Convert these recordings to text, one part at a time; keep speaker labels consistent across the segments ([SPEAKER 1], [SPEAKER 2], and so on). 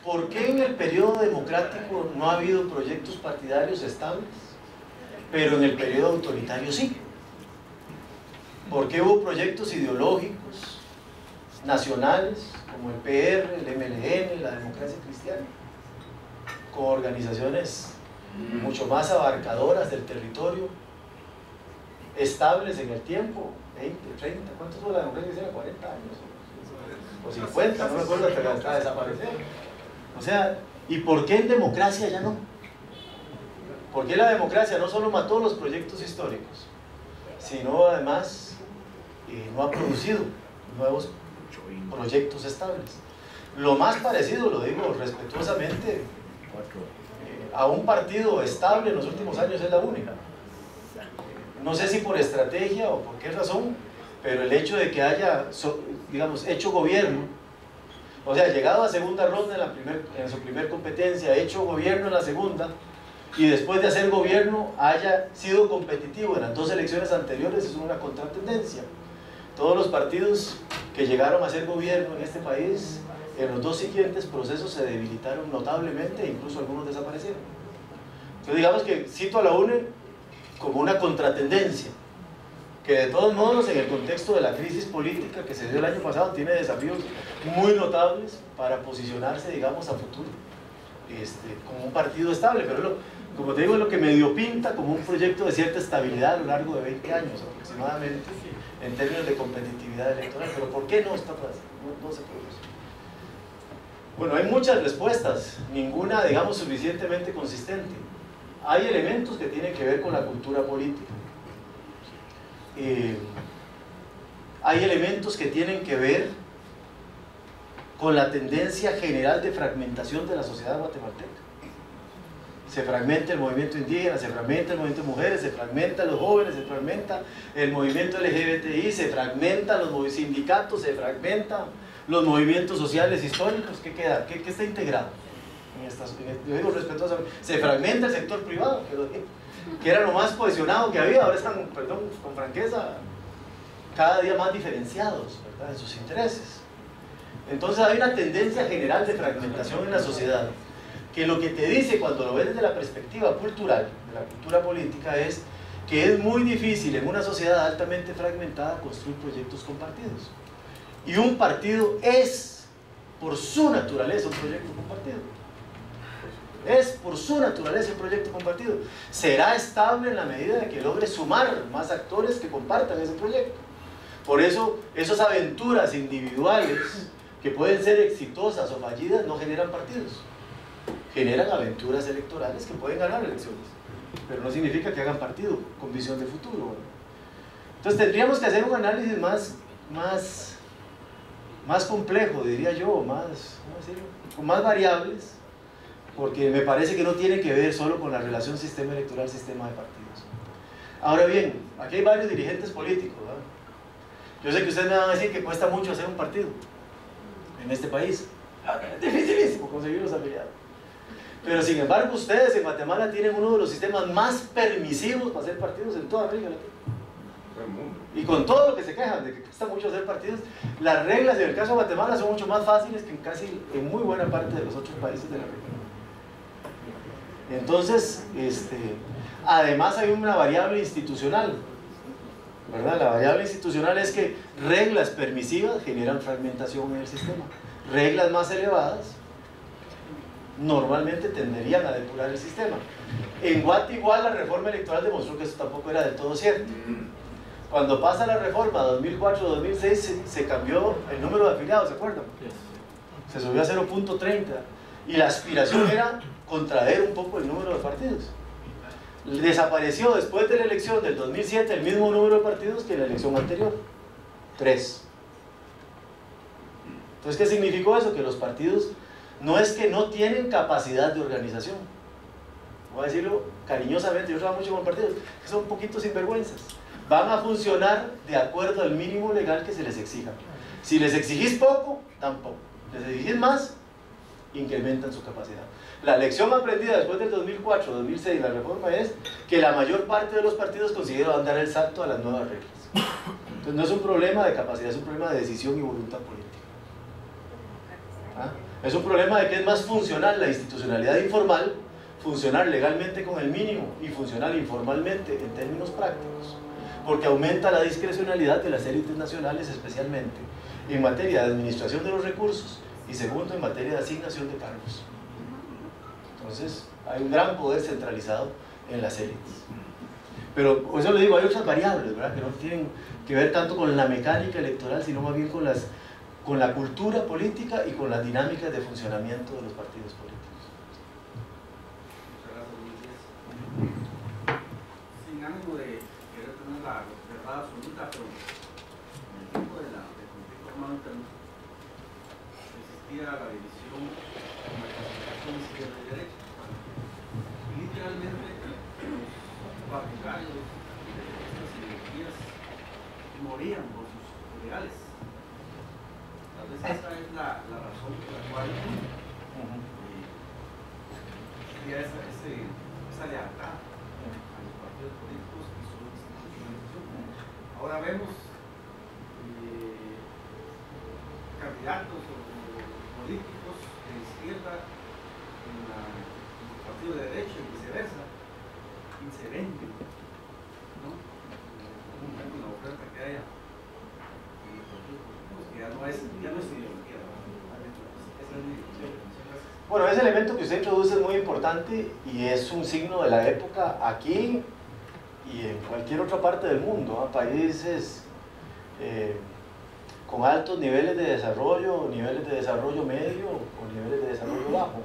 [SPEAKER 1] ¿por qué en el periodo democrático no ha habido proyectos partidarios estables, pero en el periodo autoritario sí? ¿Por qué hubo proyectos ideológicos nacionales como el PR, el MLN, la democracia cristiana, con organizaciones mucho más abarcadoras del territorio, estables en el tiempo, 20, 30, ¿cuántos fue la democracia cristiana? 40 años o 50, no me acuerdo, hasta desaparecer. O sea, ¿y por qué en democracia ya no? ¿Por qué la democracia no solo mató los proyectos históricos, sino además no ha producido nuevos proyectos estables? Lo más parecido, lo digo respetuosamente, a un partido estable en los últimos años es la única. No sé si por estrategia o por qué razón, pero el hecho de que haya, digamos, hecho gobierno, o sea, llegado a segunda ronda en su primer competencia, hecho gobierno en la segunda, y después de hacer gobierno haya sido competitivo en las dos elecciones anteriores, es una contratendencia. Todos los partidos que llegaron a hacer gobierno en este país, en los dos siguientes procesos se debilitaron notablemente e incluso algunos desaparecieron. Entonces digamos que cito a la UNE como una contratendencia, que de todos modos en el contexto de la crisis política que se dio el año pasado tiene desafíos muy notables para posicionarse, digamos, a futuro como un partido estable, pero como te digo, es lo que medio pinta como un proyecto de cierta estabilidad a lo largo de 20 años aproximadamente en términos de competitividad electoral. Pero ¿por qué no está atrás? No se produce. Bueno, hay muchas respuestas, ninguna, digamos, suficientemente consistente. Hay elementos que tienen que ver con la cultura política. Hay elementos que tienen que ver con la tendencia general de fragmentación de la sociedad guatemalteca. Se fragmenta el movimiento indígena, se fragmenta el movimiento de mujeres, se fragmenta los jóvenes, se fragmenta el movimiento LGBTI, se fragmentan los sindicatos, se fragmentan los movimientos sociales históricos. ¿Qué queda? ¿Qué está integrado? Yo digo respetuosamente, se fragmenta el sector privado, que era lo más cohesionado que había, ahora están, perdón, con franqueza, cada día más diferenciados, ¿verdad?, en sus intereses. Entonces hay una tendencia general de fragmentación en la sociedad, que lo que te dice cuando lo ves desde la perspectiva cultural, de la cultura política, es que es muy difícil en una sociedad altamente fragmentada construir proyectos compartidos. Y un partido es, por su naturaleza, un proyecto compartido. Es, por su naturaleza, un proyecto compartido. Será estable en la medida de que logre sumar más actores que compartan ese proyecto. Por eso, esas aventuras individuales, que pueden ser exitosas o fallidas, no generan partidos. Generan aventuras electorales que pueden ganar elecciones, pero no significa que hagan partido con visión de futuro, ¿no? Entonces tendríamos que hacer un análisis más complejo, diría yo, con más variables, porque me parece que no tiene que ver solo con la relación sistema electoral-sistema de partidos. Ahora bien, aquí hay varios dirigentes políticos, ¿verdad? Yo sé que ustedes me van a decir que cuesta mucho hacer un partido en este país. Es dificilísimo conseguir los afiliados. Pero sin embargo ustedes en Guatemala tienen uno de los sistemas más permisivos para hacer partidos en toda América Latina. Y con todo lo que se quejan de que cuesta mucho hacer partidos, las reglas en el caso de Guatemala son mucho más fáciles que en muy buena parte de los otros países de la región. Entonces, además hay una variable institucional, ¿verdad? La variable institucional es que reglas permisivas generan fragmentación en el sistema. Reglas más elevadas normalmente tenderían a depurar el sistema. En Guate igual la reforma electoral demostró que eso tampoco era del todo cierto. Cuando pasa la reforma 2004-2006 se cambió el número de afiliados, ¿se acuerdan? Se subió a 0.30 y la aspiración era contraer un poco el número de partidos. Desapareció después de la elección del 2007 el mismo número de partidos que en la elección anterior, 3. Entonces, ¿qué significó eso? Que los partidos no es que no tienen capacidad de organización, voy a decirlo cariñosamente, yo trabajo mucho con partidos que son un poquito sinvergüenzas, van a funcionar de acuerdo al mínimo legal que se les exija. Si les exigís poco, dan poco, les exigís más, incrementan su capacidad. La lección aprendida después del 2004-2006, la reforma, es que la mayor parte de los partidos consiguieron dar el salto a las nuevas reglas. Entonces no es un problema de capacidad, es un problema de decisión y voluntad política. Es un problema de que es más funcional la institucionalidad informal, funcionar legalmente con el mínimo y funcionar informalmente en términos prácticos, porque aumenta la discrecionalidad de las élites nacionales, especialmente en materia de administración de los recursos y segundo en materia de asignación de cargos. Entonces hay un gran poder centralizado en las élites. Pero por eso le digo, hay otras variables, ¿verdad?, que no tienen que ver tanto con la mecánica electoral, sino más bien con la cultura política y con las dinámicas de funcionamiento de los partidos políticos.
[SPEAKER 2] Sin ánimo de querer tener la verdad absoluta, pero en el tiempo del conflicto armado interno existía la división en la clasificación izquierda y derecha. Y literalmente los partidarios de estas ideologías morían por sus ideales. Tal vez esa es la razón por la cual había esa lealtad a los partidos políticos y su institucionalización. Ahora vemos candidatos o políticos de izquierda en los partidos de derecha y viceversa, y se venden, ¿no? La oferta que haya en los partidos políticos, que ya no es ideología, esa es mi visión.
[SPEAKER 1] Bueno, ese elemento que usted introduce es muy importante y es un signo de la época aquí y en cualquier otra parte del mundo, ¿eh? Países con altos niveles de desarrollo medio o niveles de desarrollo bajo.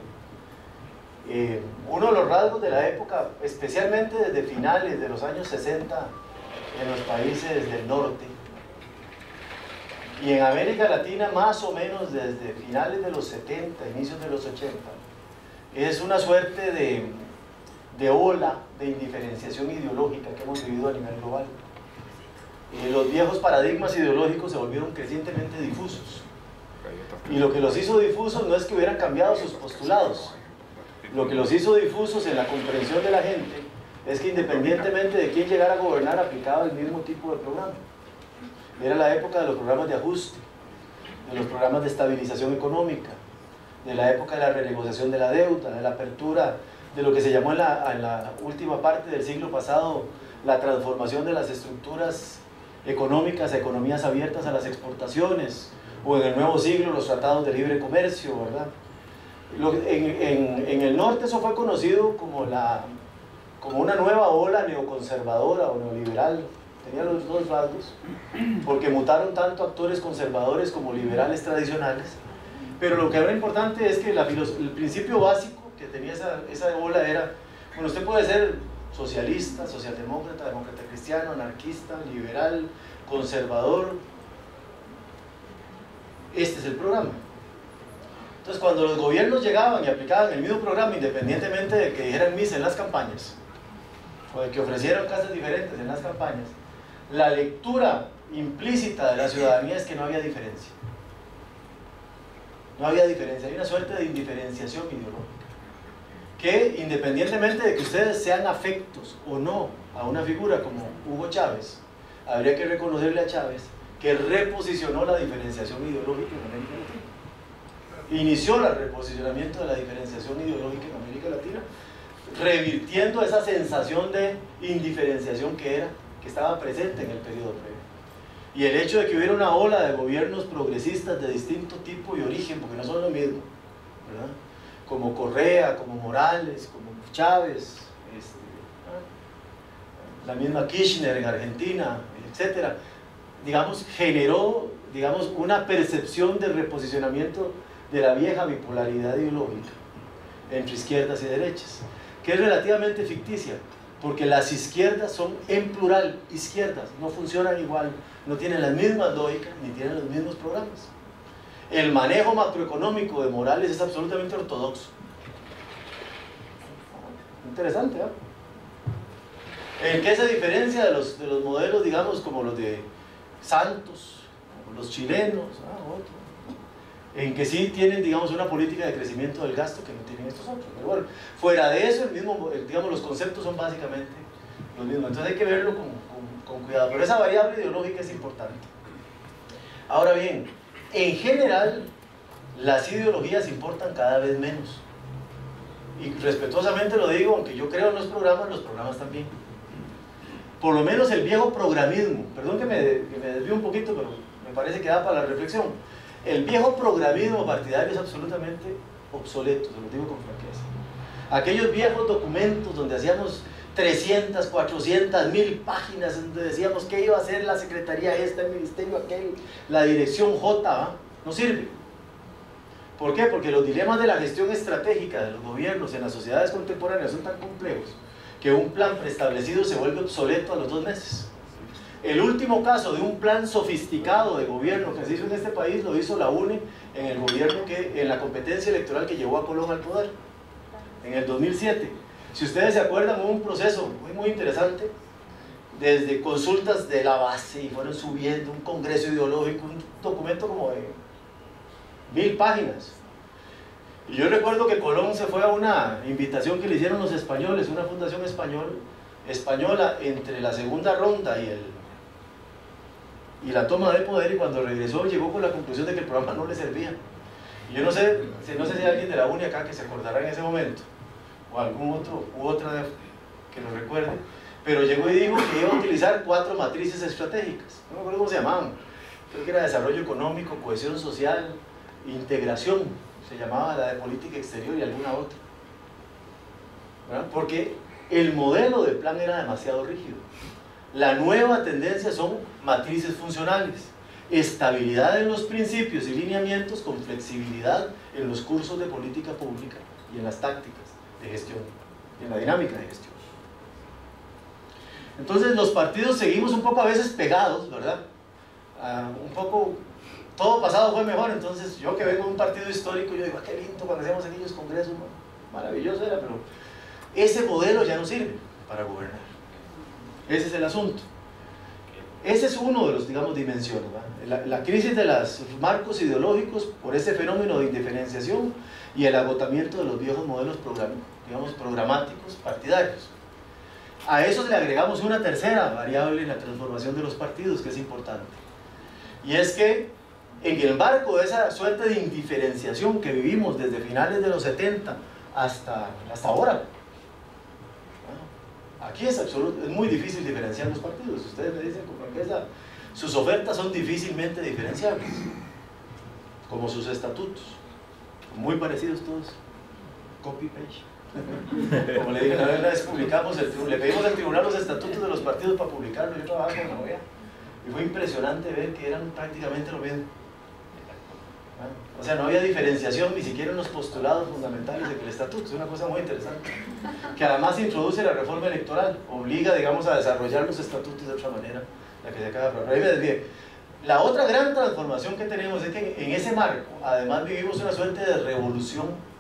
[SPEAKER 1] Uno de los rasgos de la época, especialmente desde finales de los años 60 en los países del norte y en América Latina más o menos desde finales de los 70, inicios de los 80, es una suerte de ola de indiferenciación ideológica que hemos vivido a nivel global. Los viejos paradigmas ideológicos se volvieron crecientemente difusos. Y lo que los hizo difusos no es que hubieran cambiado sus postulados. Lo que los hizo difusos en la comprensión de la gente es que independientemente de quién llegara a gobernar, aplicaba el mismo tipo de programa. Era la época de los programas de ajuste, de los programas de estabilización económica, de la época de la renegociación de la deuda, de la apertura de lo que se llamó en la última parte del siglo pasado la transformación de las estructuras económicas a economías abiertas a las exportaciones, o en el nuevo siglo los tratados de libre comercio, ¿verdad? En el norte eso fue conocido como una nueva ola neoconservadora o neoliberal. Tenía los dos rasgos, porque mutaron tanto actores conservadores como liberales tradicionales. Pero lo que era importante es que el principio básico que tenía esa ola era, bueno, usted puede ser socialista, socialdemócrata, demócrata cristiano, anarquista, liberal, conservador. Este es el programa. Entonces, cuando los gobiernos llegaban y aplicaban el mismo programa, independientemente de que dijeran misa en las campañas, o de que ofrecieran casas diferentes en las campañas, la lectura implícita de la ciudadanía es que no había diferencia. No había diferencia, hay una suerte de indiferenciación ideológica. Que independientemente de que ustedes sean afectos o no a una figura como Hugo Chávez, habría que reconocerle a Chávez que reposicionó la diferenciación ideológica en América Latina. Inició el reposicionamiento de la diferenciación ideológica en América Latina, revirtiendo esa sensación de indiferenciación que estaba presente en el periodo previo. Y el hecho de que hubiera una ola de gobiernos progresistas de distinto tipo y origen, porque no son lo mismo, ¿verdad?, como Correa, como Morales, como Chávez, la misma Kirchner en Argentina, etcétera, digamos, generó, digamos, una percepción de reposicionamiento de la vieja bipolaridad ideológica entre izquierdas y derechas, que es relativamente ficticia, porque las izquierdas son en plural izquierdas, no funcionan igual, no tienen las mismas lógicas ni tienen los mismos programas. El manejo macroeconómico de Morales es absolutamente ortodoxo. Interesante, ¿eh? ¿En qué se diferencia de los modelos, digamos, como los de Santos, como los chilenos, otro? En que sí tienen, digamos, una política de crecimiento del gasto que no tienen estos otros. Pero bueno, fuera de eso, digamos, los conceptos son básicamente los mismos. Entonces hay que verlo con cuidado. Pero esa variable ideológica es importante. Ahora bien, en general, las ideologías importan cada vez menos. Y respetuosamente lo digo, aunque yo creo en los programas también. Por lo menos el viejo programismo, perdón que me desvío un poquito, pero me parece que da para la reflexión. El viejo programismo partidario es absolutamente obsoleto, se lo digo con franqueza. Aquellos viejos documentos donde hacíamos 300, 400, 1000 páginas, donde decíamos qué iba a hacer la secretaría esta, el ministerio aquel, la dirección J, ¿va? No sirve. ¿Por qué? Porque los dilemas de la gestión estratégica de los gobiernos en las sociedades contemporáneas son tan complejos que un plan preestablecido se vuelve obsoleto a los 2 meses. El último caso de un plan sofisticado de gobierno que se hizo en este país lo hizo la UNE en el gobierno en la competencia electoral que llevó a Colón al poder, en el 2007. Si ustedes se acuerdan, hubo un proceso muy interesante, desde consultas de la base y fueron subiendo un congreso ideológico, un documento como de 1000 páginas. Y yo recuerdo que Colón se fue a una invitación que le hicieron los españoles, una fundación española entre la segunda ronda y la toma de poder, y cuando regresó llegó con la conclusión de que el programa no le servía. Y yo no sé si hay alguien de la UNE acá que se acordará en ese momento, o algún otro u otra que lo recuerde, pero llegó y dijo que iba a utilizar 4 matrices estratégicas. No me acuerdo cómo se llamaban, creo que era desarrollo económico, cohesión social, integración, se llamaba la de política exterior y alguna otra, ¿verdad? Porque el modelo de plan era demasiado rígido. La nueva tendencia son matrices funcionales, estabilidad en los principios y lineamientos con flexibilidad en los cursos de política pública y en las tácticas de gestión, en la dinámica de gestión. Entonces los partidos seguimos un poco a veces pegados, ¿verdad? Un poco, todo pasado fue mejor. Entonces yo que vengo de un partido histórico, yo digo, qué lindo cuando hacíamos aquellos congresos, ¿no? Maravilloso era, pero ese modelo ya no sirve para gobernar. Ese es el asunto. Ese es uno de los, digamos, dimensiones, ¿verdad? La crisis de los marcos ideológicos por ese fenómeno de indiferenciación y el agotamiento de los viejos modelos programáticos partidarios. A eso le agregamos una tercera variable en la transformación de los partidos que es importante, y es que en el marco de esa suerte de indiferenciación que vivimos desde finales de los 70 hasta ahora, aquí es muy difícil diferenciar los partidos. Ustedes me dicen con franqueza, sus ofertas son difícilmente diferenciables, como sus estatutos, muy parecidos todos, copy-paste. Como le dije, una vez publicamos, le pedimos al tribunal los estatutos de los partidos para publicarlo. Yo trabajaba con la OEA y fue impresionante ver que eran prácticamente lo mismo. O sea, no había diferenciación ni siquiera en los postulados fundamentales del estatuto. Es una cosa muy interesante, que además introduce la reforma electoral, obliga, digamos, a desarrollar los estatutos de otra manera, la que se acaba de aprobar. Ahí me desvié. La otra gran transformación que tenemos es que en ese marco, además, vivimos una suerte de revolución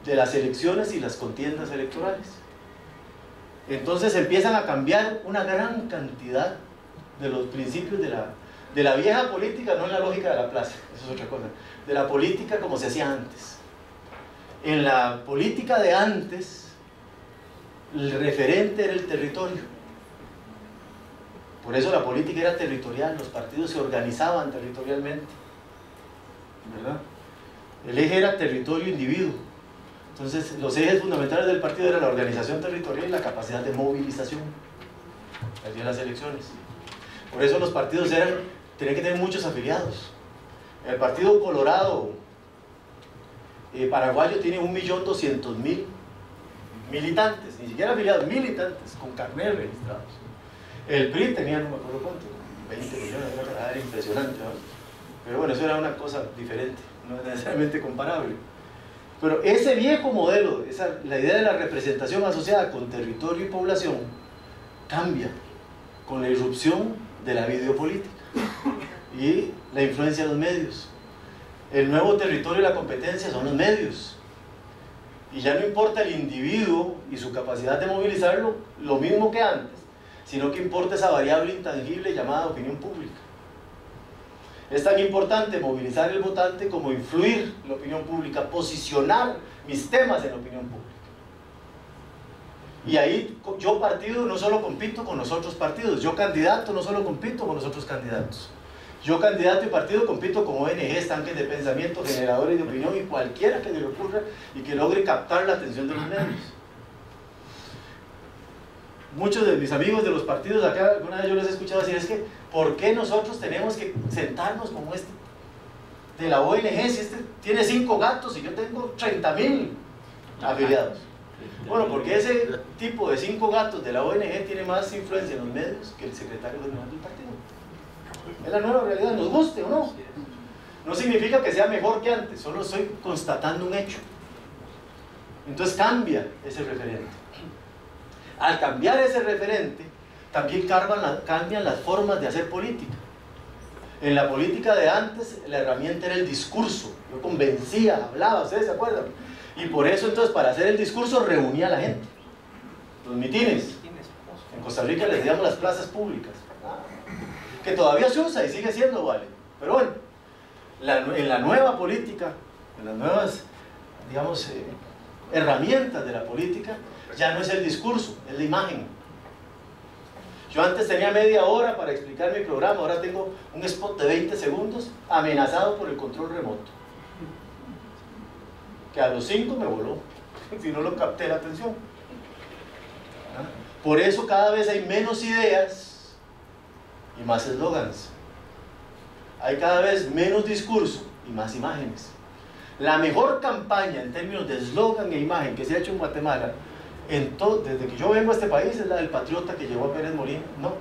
[SPEAKER 1] de las elecciones y las contiendas electorales. Entonces empiezan a cambiar una gran cantidad de los principios de la vieja política, no en la lógica de la plaza, eso es otra cosa, de la política como se hacía antes. En la política de antes, el referente era el territorio. Por eso la política era territorial, los partidos se organizaban territorialmente, ¿verdad? El eje era territorio-individuo. Entonces, los ejes fundamentales del partido eran la organización territorial y la capacidad de movilización en las elecciones. Por eso los partidos tenían que tener muchos afiliados. El Partido Colorado paraguayo tiene 1.200.000 militantes, ni siquiera afiliados, militantes, con carnet registrados. El PRI tenía, no me acuerdo cuánto, 20 millones, era impresionante, ¿no? Pero bueno, eso era una cosa diferente, no necesariamente comparable. Pero ese viejo modelo, la idea de la representación asociada con territorio y población, cambia con la irrupción de la videopolítica y la influencia de los medios. El nuevo territorio y la competencia son los medios. Y ya no importa el individuo y su capacidad de movilizarlo, lo mismo que antes, sino que importa esa variable intangible llamada opinión pública. Es tan importante movilizar el votante como influir en la opinión pública, posicionar mis temas en la opinión pública. Y ahí yo partido no solo compito con los otros partidos, yo candidato no solo compito con los otros candidatos, Yo, candidato y partido, compito con ONGs, tanques de pensamiento, generadores de opinión y cualquiera que se le ocurra y que logre captar la atención de los medios. Muchos de mis amigos de los partidos acá, alguna vez yo les he escuchado decir, es que, ¿por qué nosotros tenemos que sentarnos como este de la ONG si este tiene 5 gatos y yo tengo 30.000 afiliados? Bueno, porque ese tipo de 5 gatos de la ONG tiene más influencia en los medios que el secretario general del partido. Es la nueva realidad, nos guste o no. No significa que sea mejor que antes, solo estoy constatando un hecho. Entonces cambia ese referente. Al cambiar ese referente, también cambian las formas de hacer política. En la política de antes, la herramienta era el discurso. Yo convencía, hablaba, ¿ustedes se acuerdan? Y por eso, entonces, para hacer el discurso, reunía a la gente. Los mitines. En Costa Rica les decíamos las plazas públicas. Que todavía se usa y sigue siendo, vale. Pero bueno, en la nueva política, en las nuevas, digamos, herramientas de la política, ya no es el discurso, es la imagen. Yo antes tenía media hora para explicar mi programa, ahora tengo un spot de 20 segundos amenazado por el control remoto. Que a los 5 me voló, si no lo capté la atención. Por eso cada vez hay menos ideas y más eslogans. Hay cada vez menos discurso y más imágenes. La mejor campaña en términos de eslogan e imagen que se ha hecho en Guatemala, desde que yo vengo a este país, es la del patriota que llevó a Pérez Molina, no,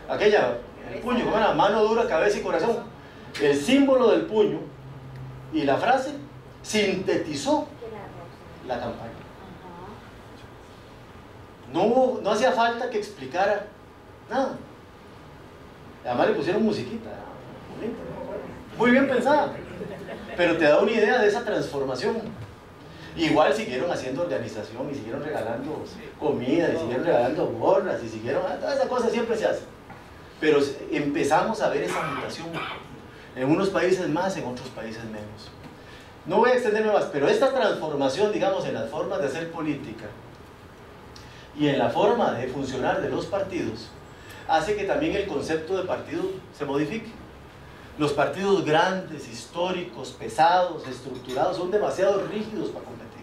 [SPEAKER 1] aquella, el puño, como era, mano dura, cabeza y corazón. El símbolo del puño y la frase sintetizó la campaña. No hacía falta que explicara nada. Además le pusieron musiquita, bonita, muy bien pensada, pero te da una idea de esa transformación. Igual siguieron haciendo organización y siguieron regalando comida y siguieron regalando gorras y siguieron, toda esa cosa siempre se hace, pero empezamos a ver esa mutación en unos países más, en otros países menos. No voy a extenderme más, pero esta transformación, digamos, en las formas de hacer política y en la forma de funcionar de los partidos hace que también el concepto de partido se modifique. Los partidos grandes, históricos, pesados, estructurados, son demasiado rígidos para competir.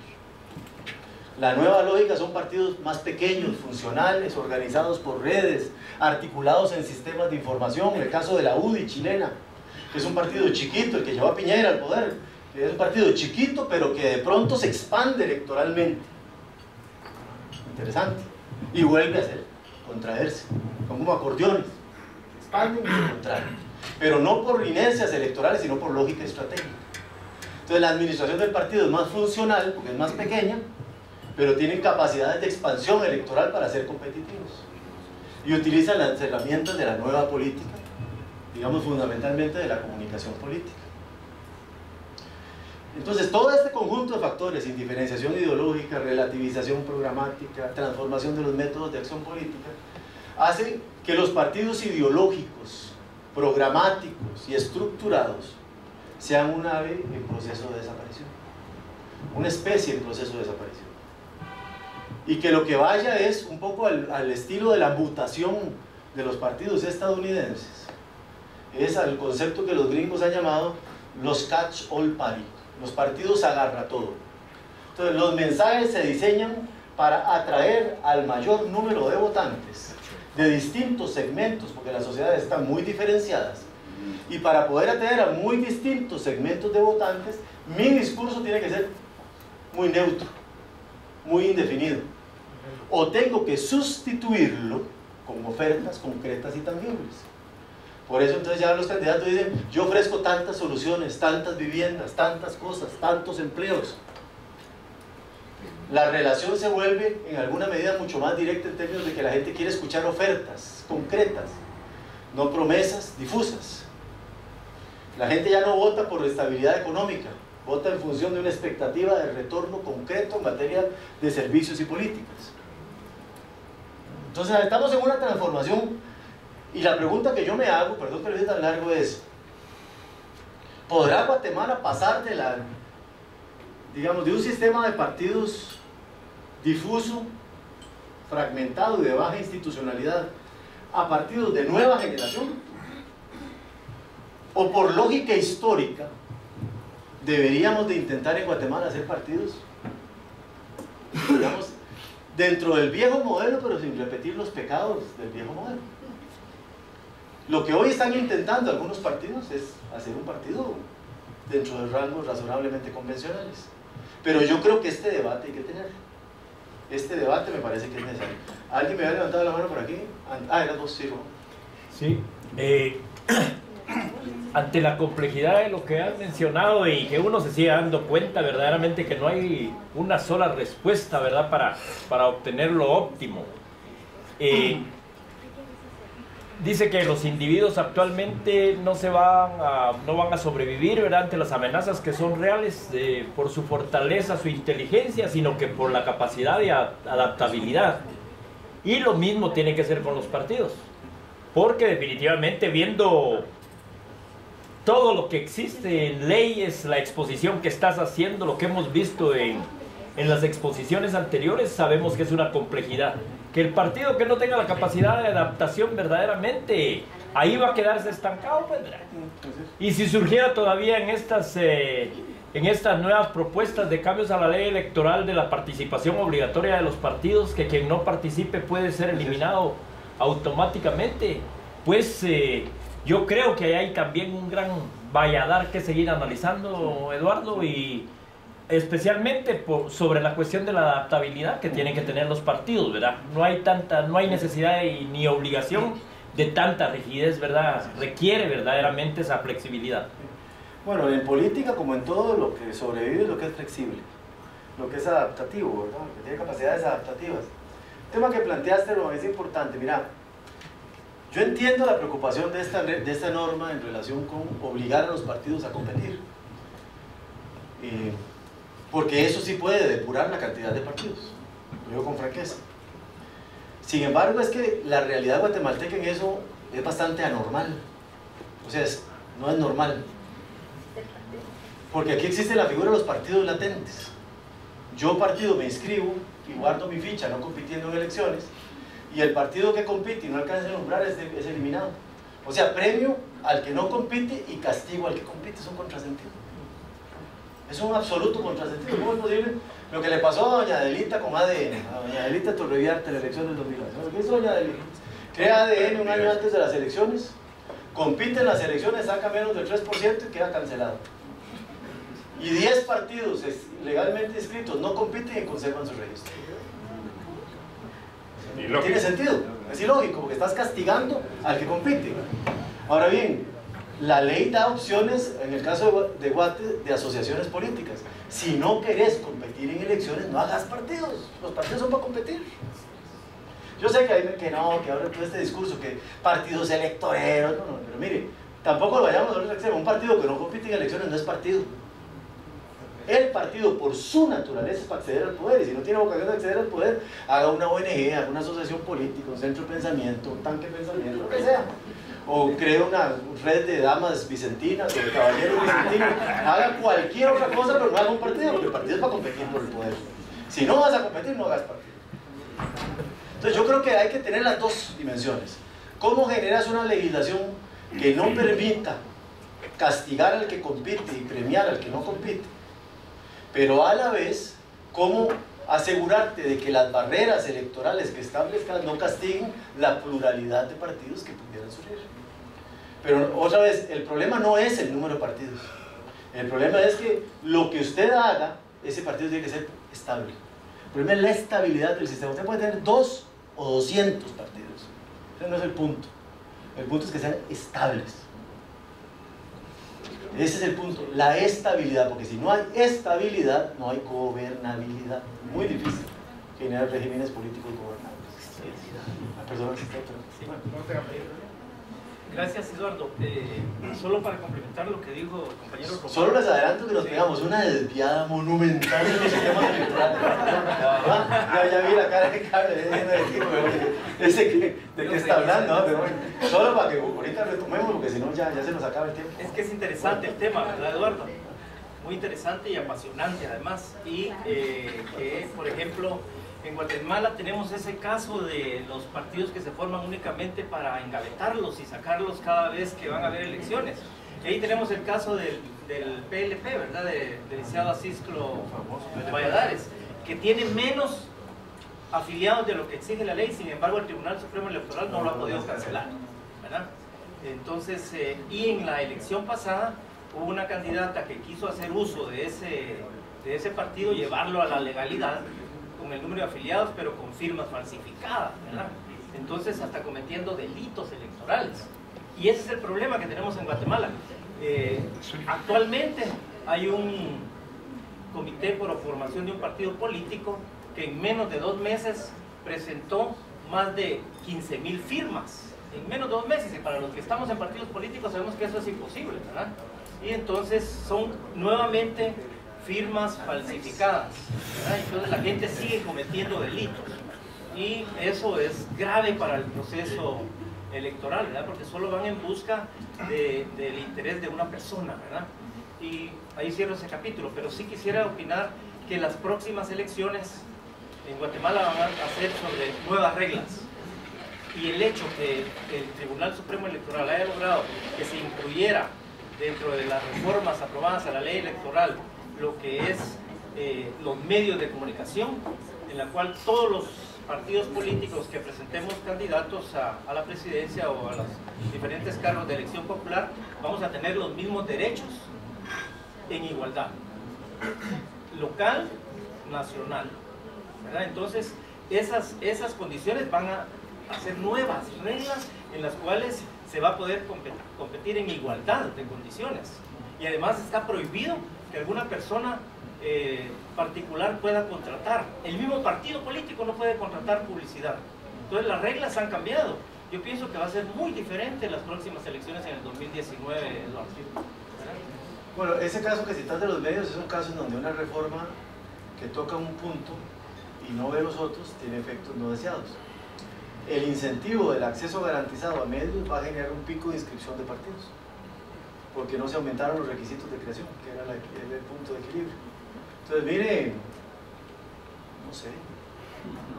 [SPEAKER 1] La nueva lógica son partidos más pequeños, funcionales, organizados por redes, articulados en sistemas de información. El caso de la UDI chilena, que es un partido chiquito, el que llevó a Piñera al poder, que es un partido chiquito, pero que de pronto se expande electoralmente. Interesante. Y vuelve a contraerse, como acordeones. Se expanden y se contraen. Pero no por inercias electorales, sino por lógica estratégica. Entonces la administración del partido es más funcional, porque es más pequeña, pero tienen capacidades de expansión electoral para ser competitivos. Y utilizan las herramientas de la nueva política, digamos fundamentalmente de la comunicación política. Entonces todo este conjunto de factores, indiferenciación ideológica, relativización programática, transformación de los métodos de acción política, hace que los partidos ideológicos, programáticos y estructurados sean un ave en proceso de desaparición, una especie en proceso de desaparición, y que lo que vaya es un poco al estilo de la mutación de los partidos estadounidenses, es al concepto que los gringos han llamado los catch all party, los partidos agarra todo. Entonces los mensajes se diseñan para atraer al mayor número de votantes de distintos segmentos, porque las sociedades están muy diferenciadas, y para poder atraer a muy distintos segmentos de votantes, mi discurso tiene que ser muy neutro, muy indefinido, o tengo que sustituirlo con ofertas concretas y tangibles. Por eso entonces ya los candidatos dicen, yo ofrezco tantas soluciones, tantas viviendas, tantas cosas, tantos empleos. La relación se vuelve en alguna medida mucho más directa en términos de que la gente quiere escuchar ofertas concretas, no promesas difusas. La gente ya no vota por estabilidad económica, vota en función de una expectativa de retorno concreto en materia de servicios y políticas. Entonces estamos en una transformación, y la pregunta que yo me hago, perdón que lo diga tan largo, es: ¿podrá Guatemala pasar de de un sistema de partidos difuso, fragmentado y de baja institucionalidad a partidos de nueva generación? o por lógica histórica, deberíamos de intentar en Guatemala hacer partidos, digamos, dentro del viejo modelo, pero sin repetir los pecados del viejo modelo. Lo que hoy están intentando algunos partidos es hacer un partido dentro de rangos razonablemente convencionales. Pero yo creo que este debate hay que tenerlo. Este debate me parece que es necesario. ¿Alguien me había levantado la mano por aquí? Ah, eras vos, sí,
[SPEAKER 3] Sí. Ante la complejidad de lo que has mencionado y que uno se sigue dando cuenta verdaderamente que no hay una sola respuesta, ¿verdad?, para obtener lo óptimo. Dice que los individuos actualmente no van a sobrevivir, ¿verdad?, ante las amenazas que son reales por su fortaleza, su inteligencia, sino que por la capacidad de adaptabilidad. Y lo mismo tiene que ser con los partidos, porque definitivamente viendo todo lo que existe en leyes, la exposición que estás haciendo, lo que hemos visto en las exposiciones anteriores, sabemos que es una complejidad. Que el partido que no tenga la capacidad de adaptación verdaderamente, ahí va a quedarse estancado, pues, ¿verdad? Y si surgiera todavía en estas nuevas propuestas de cambios a la ley electoral de la participación obligatoria de los partidos, que quien no participe puede ser eliminado automáticamente, pues yo creo que hay también un gran valladar que seguir analizando, Eduardo, y especialmente sobre la cuestión de la adaptabilidad que tienen que tener los partidos, ¿verdad? No hay necesidad ni obligación de tanta rigidez, ¿verdad? Requiere verdaderamente esa flexibilidad.
[SPEAKER 1] Bueno, en política, como en todo, lo que sobrevive es lo que es flexible, lo que es adaptativo, ¿verdad? Lo que tiene capacidades adaptativas. El tema que planteaste lo es importante. Mira, yo entiendo la preocupación de esta norma en relación con obligar a los partidos a competir. Porque eso sí puede depurar la cantidad de partidos, lo digo con franqueza. Sin embargo, es que la realidad guatemalteca en eso es bastante anormal. O sea, no es normal. Porque aquí existe la figura de los partidos latentes. Yo partido me inscribo y guardo mi ficha no compitiendo en elecciones, y el partido que compite y no alcanza el umbral es eliminado. O sea, premio al que no compite y castigo al que compite. Es un contrasentido. Es un absoluto contrasentido. ¿Cómo es posible lo que le pasó a doña Adelita con ADN? A doña Adelita Torreviarte en la elección del 2011. ¿Qué hizo doña Adelita? Crea ADN un año antes de las elecciones, compite en las elecciones, saca menos del 3% y queda cancelado. Y 10 partidos legalmente inscritos no compiten y conservan su registro. No tiene sentido, es ilógico, porque estás castigando al que compite. Ahora bien, la ley da opciones, en el caso de Guate, de asociaciones políticas. Si no querés competir en elecciones, no hagas partidos. Los partidos son para competir. Yo sé que ahora todo este discurso, que partidos electoreros, no, pero mire, tampoco lo vayamos a otro extremo. Un partido que no compite en elecciones no es partido. El partido, por su naturaleza, es para acceder al poder, y si no tiene vocación de acceder al poder, haga una ONG, haga una asociación política, un centro de pensamiento, un tanque de pensamiento, lo que sea. O cree una red de damas vicentinas o de caballeros vicentinos, haga cualquier otra cosa, pero no haga un partido, porque el partido es para competir por el poder. Si no vas a competir, no hagas partido. Entonces yo creo que hay que tener las dos dimensiones. ¿Cómo generas una legislación que no permita castigar al que compite y premiar al que no compite? Pero a la vez, ¿cómo asegurarte de que las barreras electorales que establezcas no castiguen la pluralidad de partidos que pudieran surgir? Pero otra vez, el problema no es el número de partidos. El problema es que lo que usted haga, ese partido tiene que ser estable. El problema es la estabilidad del sistema. Usted puede tener 2 o 200 partidos. Ese no es el punto. El punto es que sean estables. Ese es el punto, la estabilidad, porque si no hay estabilidad, no hay gobernabilidad. Muy difícil generar regímenes políticos gobernables. La persona que está
[SPEAKER 3] Gracias, Eduardo. Solo para complementar lo que dijo el compañero Román.
[SPEAKER 1] Solo les adelanto que nos pegamos una desviada monumental en los sistemas electorales. Ya vi la cara de Carlos, ¿de qué está hablando? ¿No? Pero bueno, solo para que ahorita retomemos, porque si no ya se nos acaba el tiempo.
[SPEAKER 3] Es que es interesante el tema, ¿verdad, Eduardo? Muy interesante y apasionante además. Y que, por ejemplo, en Guatemala tenemos ese caso de los partidos que se forman únicamente para engavetarlos y sacarlos cada vez que van a haber elecciones.
[SPEAKER 4] Y ahí tenemos el caso del PLP, ¿verdad? Del Liceo Asisclo de Valladares, que tiene menos afiliados de lo que exige la ley, sin embargo el Tribunal Supremo Electoral no lo ha podido cancelar, ¿verdad? Entonces, y en la elección pasada hubo una candidata que quiso hacer uso de ese partido, llevarlo a la legalidad con el número de afiliados, pero con firmas falsificadas, ¿verdad? Entonces, hasta cometiendo delitos electorales. Y ese es el problema que tenemos en Guatemala. Actualmente hay un comité por formación de un partido político que en menos de 2 meses presentó más de 15.000 firmas. En menos de 2 meses, y para los que estamos en partidos políticos sabemos que eso es imposible, ¿verdad? Y entonces son nuevamente firmas falsificadas, ¿verdad? Entonces la gente sigue cometiendo delitos y eso es grave para el proceso electoral, ¿verdad? Porque solo van en busca del interés de una persona, ¿verdad? Y ahí cierro ese capítulo, pero sí quisiera opinar que las próximas elecciones en Guatemala van a ser sobre nuevas reglas, y el hecho que el Tribunal Supremo Electoral haya logrado que se incluyera dentro de las reformas aprobadas a la ley electoral lo que es los medios de comunicación, en la cual todos los partidos políticos que presentemos candidatos a la presidencia o a los diferentes cargos de elección popular vamos a tener los mismos derechos en igualdad, local, nacional, ¿verdad? Entonces esas condiciones van a hacer nuevas reglas en las cuales se va a poder competir en igualdad de condiciones, y además está prohibido que alguna persona particular pueda contratar. El mismo partido político no puede contratar publicidad. Entonces las reglas han cambiado. Yo pienso que va a ser muy diferente en las próximas elecciones en el 2019, Eduardo.
[SPEAKER 1] Bueno, ese caso que citas de los medios es un caso en donde una reforma que toca un punto y no ve los otros tiene efectos no deseados. El incentivo del acceso garantizado a medios va a generar un pico de inscripción de partidos, porque no se aumentaron los requisitos de creación, que era el punto de equilibrio. Entonces, mire, no sé,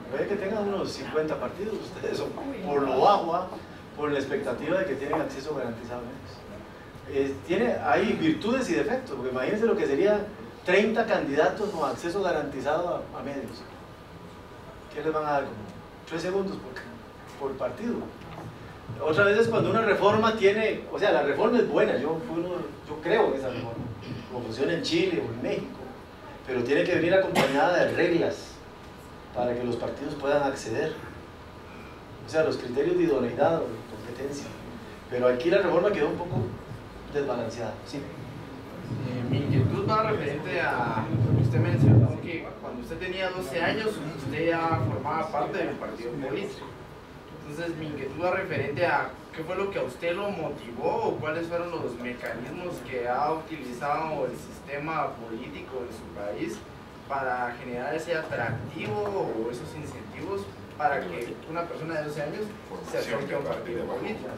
[SPEAKER 1] puede que tengan unos 50 partidos ustedes, son por lo bajo, por la expectativa de que tienen acceso garantizado a medios. Hay virtudes y defectos, porque imagínense lo que sería 30 candidatos con acceso garantizado a medios. ¿Qué les van a dar? Como 3 segundos por partido. Otra vez es cuando una reforma tiene, o sea, la reforma es buena, yo creo en esa reforma, como funciona en Chile o en México, pero tiene que venir acompañada de reglas para que los partidos puedan acceder, o sea, los criterios de idoneidad o de competencia. Pero aquí la reforma quedó un poco desbalanceada. Sí.
[SPEAKER 5] Mi inquietud va referente a lo que usted mencionó, que cuando usted tenía 12 años, usted ya formaba parte de un partido político. Entonces mi inquietud va referente a qué fue lo que a usted lo motivó o cuáles fueron los mecanismos que ha utilizado el sistema político de su país para generar ese atractivo o esos incentivos para que una persona de 12 años se acerque a un partido político.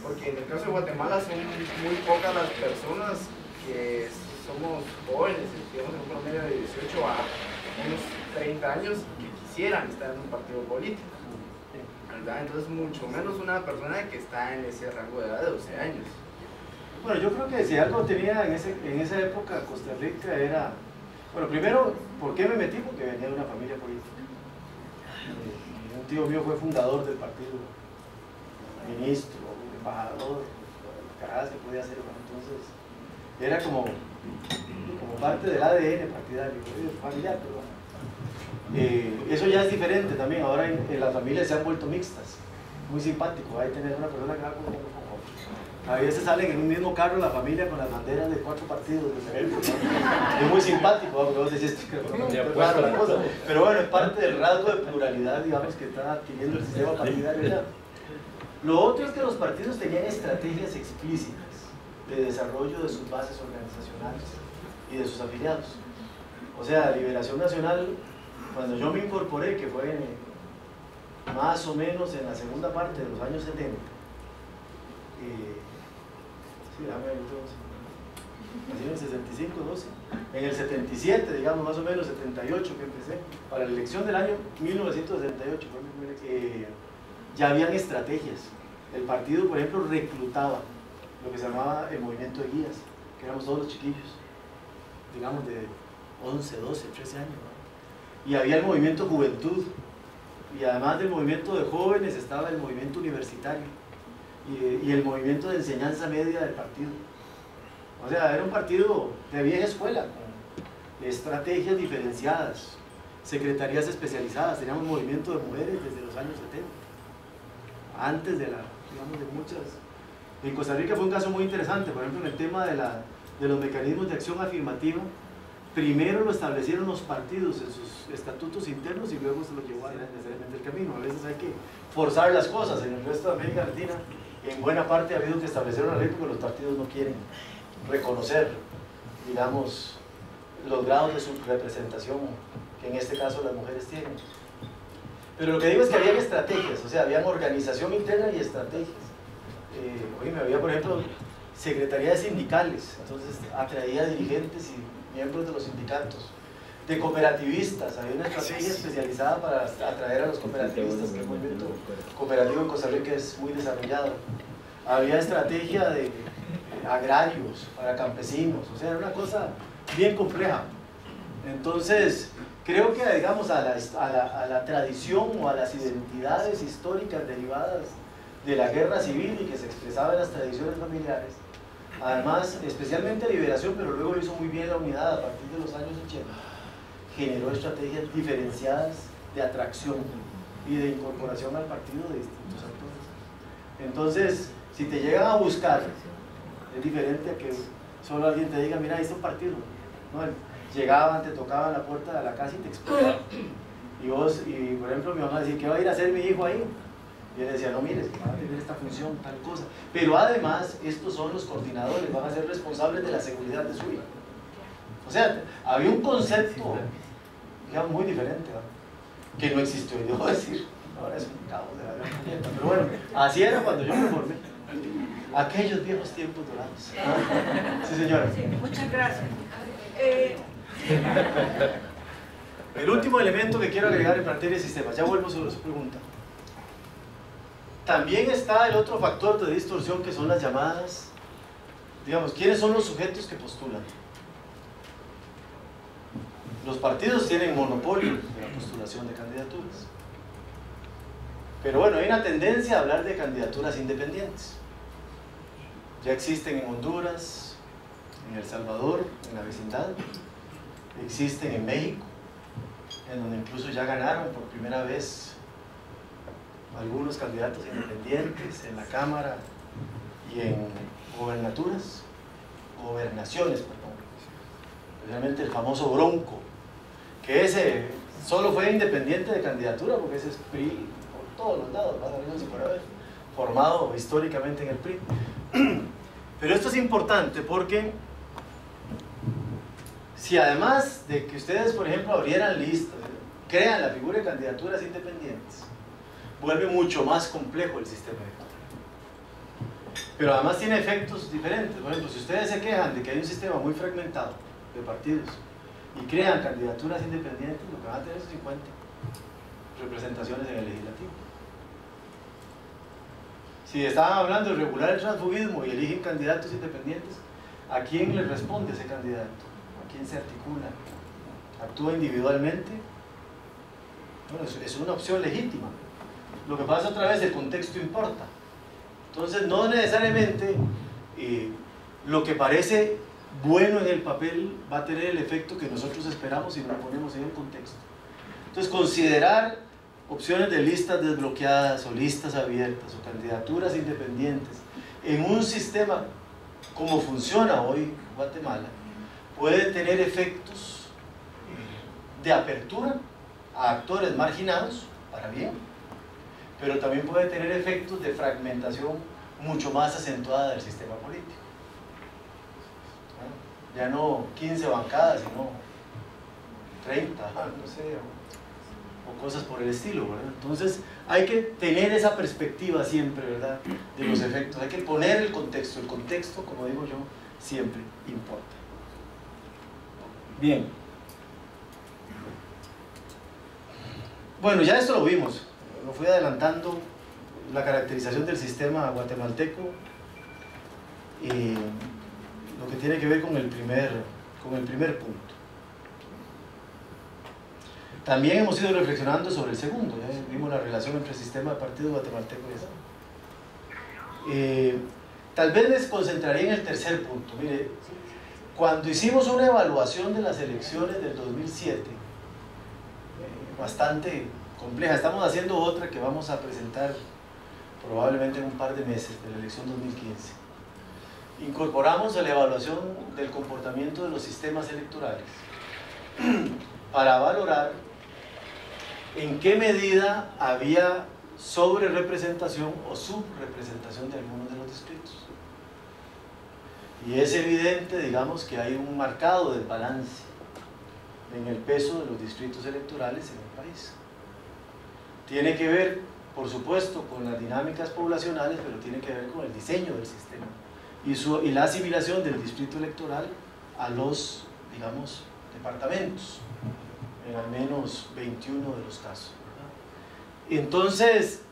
[SPEAKER 5] Porque en el caso de Guatemala son muy pocas las personas que somos jóvenes, digamos en un promedio de 18 a unos 30 años, que quisieran estar en un partido político, ¿verdad? Entonces mucho menos una persona que está en ese rango de edad de 12 años.
[SPEAKER 1] Bueno, yo creo que si algo tenía en esa época Costa Rica era, bueno, primero, ¿por qué me metí? Porque venía de una familia política. Un tío mío fue fundador del partido, ministro, embajador, carajas que podía hacer, entonces era como parte del ADN partidario, familiar, pero eso ya es diferente también. Ahora en las familias se han vuelto mixtas, muy simpático, hay tener una persona que va como a veces salen en un mismo carro la familia con las banderas de 4 partidos diferentes, ¿no? Es muy simpático, porque vos decís claro, la cosa, pero bueno, es parte del rasgo de pluralidad, digamos, que está adquiriendo el sistema partidario ya. Lo otro es que los partidos tenían estrategias explícitas de desarrollo de sus bases organizacionales y de sus afiliados. O sea, Liberación Nacional, cuando yo me incorporé, que fue más o menos en la segunda parte de los años 70, sí, déjame ver, nací en el 65, 12, en el 77, digamos, más o menos, 78 que empecé, para la elección del año 1978, ya habían estrategias. El partido, por ejemplo, reclutaba lo que se llamaba el movimiento de guías, que éramos todos los chiquillos, digamos de 11, 12, 13 años, ¿no? Y había el movimiento juventud, y además del movimiento de jóvenes estaba el movimiento universitario y el movimiento de enseñanza media del partido. O sea, era un partido de vieja escuela, con estrategias diferenciadas, secretarías especializadas. Teníamos movimiento de mujeres desde los años 70, antes de muchas. En Costa Rica fue un caso muy interesante, por ejemplo, en el tema de los mecanismos de acción afirmativa. Primero lo establecieron los partidos en sus estatutos internos y luego se lo llevó necesariamente el camino. A veces hay que forzar las cosas. En el resto de América Latina, en buena parte ha habido que establecer una ley porque los partidos no quieren reconocer, digamos, los grados de subrepresentación que en este caso las mujeres tienen. Pero lo que digo es que había estrategias, o sea, había organización interna y estrategias. Había, por ejemplo, secretarías sindicales, entonces atraía dirigentes y miembros de los sindicatos, de cooperativistas. Había una estrategia especializada para atraer a los cooperativistas, que el movimiento cooperativo en Costa Rica es muy desarrollado. Había estrategia de agrarios para campesinos, o sea, era una cosa bien compleja. Entonces, creo que, digamos, a la tradición o a las identidades históricas derivadas de la guerra civil y que se expresaba en las tradiciones familiares, además, especialmente Liberación, pero luego lo hizo muy bien la Unidad a partir de los años 80, generó estrategias diferenciadas de atracción y de incorporación al partido de distintos actores. Entonces, si te llegan a buscar, es diferente a que solo alguien te diga, mira, ahí está un partido. No, llegaban, te tocaban la puerta de la casa y te explicaban. Y por ejemplo, mi mamá decía, ¿qué va a ir a hacer mi hijo ahí? Y él decía, no, mires, va a tener esta función, tal cosa. Pero además, estos son los coordinadores, van a ser responsables de la seguridad de su hijo. O sea, había un concepto, digamos, muy diferente, ¿no? Que no existió, y debo decir, ahora es un caos de la gran puñeta. Pero bueno, así era cuando yo me formé. Aquellos viejos tiempos dorados. Sí, señora.
[SPEAKER 6] Sí, muchas gracias.
[SPEAKER 1] El último elemento que quiero agregar en materia de sistemas, ya vuelvo sobre su pregunta. También está el otro factor de distorsión, que son las llamadas, digamos, ¿quiénes son los sujetos que postulan? Los partidos tienen monopolio de la postulación de candidaturas. Pero bueno, hay una tendencia a hablar de candidaturas independientes. Ya existen en Honduras, en El Salvador, en la vecindad, existen en México, en donde incluso ya ganaron por primera vez algunos candidatos independientes en la Cámara y en gobernaciones, perdón. Especialmente el famoso Bronco, que ese solo fue independiente de candidatura, porque ese es PRI por todos los lados, más o menos por haber formado históricamente en el PRI. Pero esto es importante porque si además de que ustedes, por ejemplo, abrieran listas, crean la figura de candidaturas independientes, vuelve mucho más complejo el sistema electoral. Pero además tiene efectos diferentes. Por ejemplo, si ustedes se quejan de que hay un sistema muy fragmentado de partidos y crean candidaturas independientes, lo que van a tener es 50 representaciones en el legislativo. Si estaban hablando de regular el transfugismo y eligen candidatos independientes, ¿a quién le responde ese candidato? ¿A quién se articula? ¿Actúa individualmente? Bueno, es una opción legítima. Lo que pasa otra vez, el contexto importa. Entonces, no necesariamente lo que parece bueno en el papel va a tener el efecto que nosotros esperamos si no lo ponemos en el contexto. Entonces, considerar opciones de listas desbloqueadas o listas abiertas o candidaturas independientes en un sistema como funciona hoy Guatemala puede tener efectos de apertura a actores marginados para bien, pero también puede tener efectos de fragmentación mucho más acentuada del sistema político. Ya no 15 bancadas, sino 30, no sé, o cosas por el estilo, ¿verdad? Entonces hay que tener esa perspectiva siempre, ¿verdad?, de los efectos. Hay que poner el contexto, como digo yo, siempre importa. Bien. Bueno, ya esto lo vimos, lo fui adelantando, la caracterización del sistema guatemalteco. lo que tiene que ver con el primer punto. También hemos ido reflexionando sobre el segundo, ya vimos la relación entre el sistema de partido guatemalteco y eso. Tal vez les concentraría en el tercer punto. Mire, cuando hicimos una evaluación de las elecciones del 2007, bastante compleja, estamos haciendo otra que vamos a presentar probablemente en un par de meses, de la elección 2015. Incorporamos a la evaluación del comportamiento de los sistemas electorales para valorar en qué medida había sobrerepresentación o subrepresentación de algunos de los distritos. Y es evidente, digamos, que hay un marcado desbalance en el peso de los distritos electorales en el país. Tiene que ver, por supuesto, con las dinámicas poblacionales, pero tiene que ver con el diseño del sistema y la asimilación del distrito electoral a los, digamos, departamentos, en al menos 21 de los casos, ¿verdad? Entonces,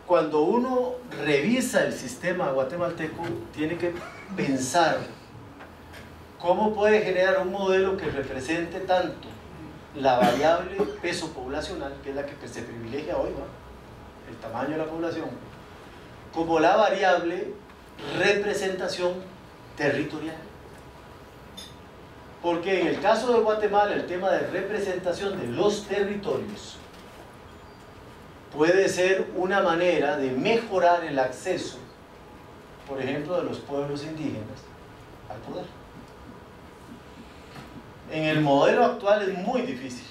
[SPEAKER 1] cuando uno revisa el sistema guatemalteco, tiene que pensar cómo puede generar un modelo que represente tanto la variable peso poblacional, que es la que se privilegia hoy, ¿va?, el tamaño de la población, como la variable representación territorial. Porque en el caso de Guatemala, el tema de representación de los territorios puede ser una manera de mejorar el acceso, por ejemplo, de los pueblos indígenas al poder. En el modelo actual es muy difícil,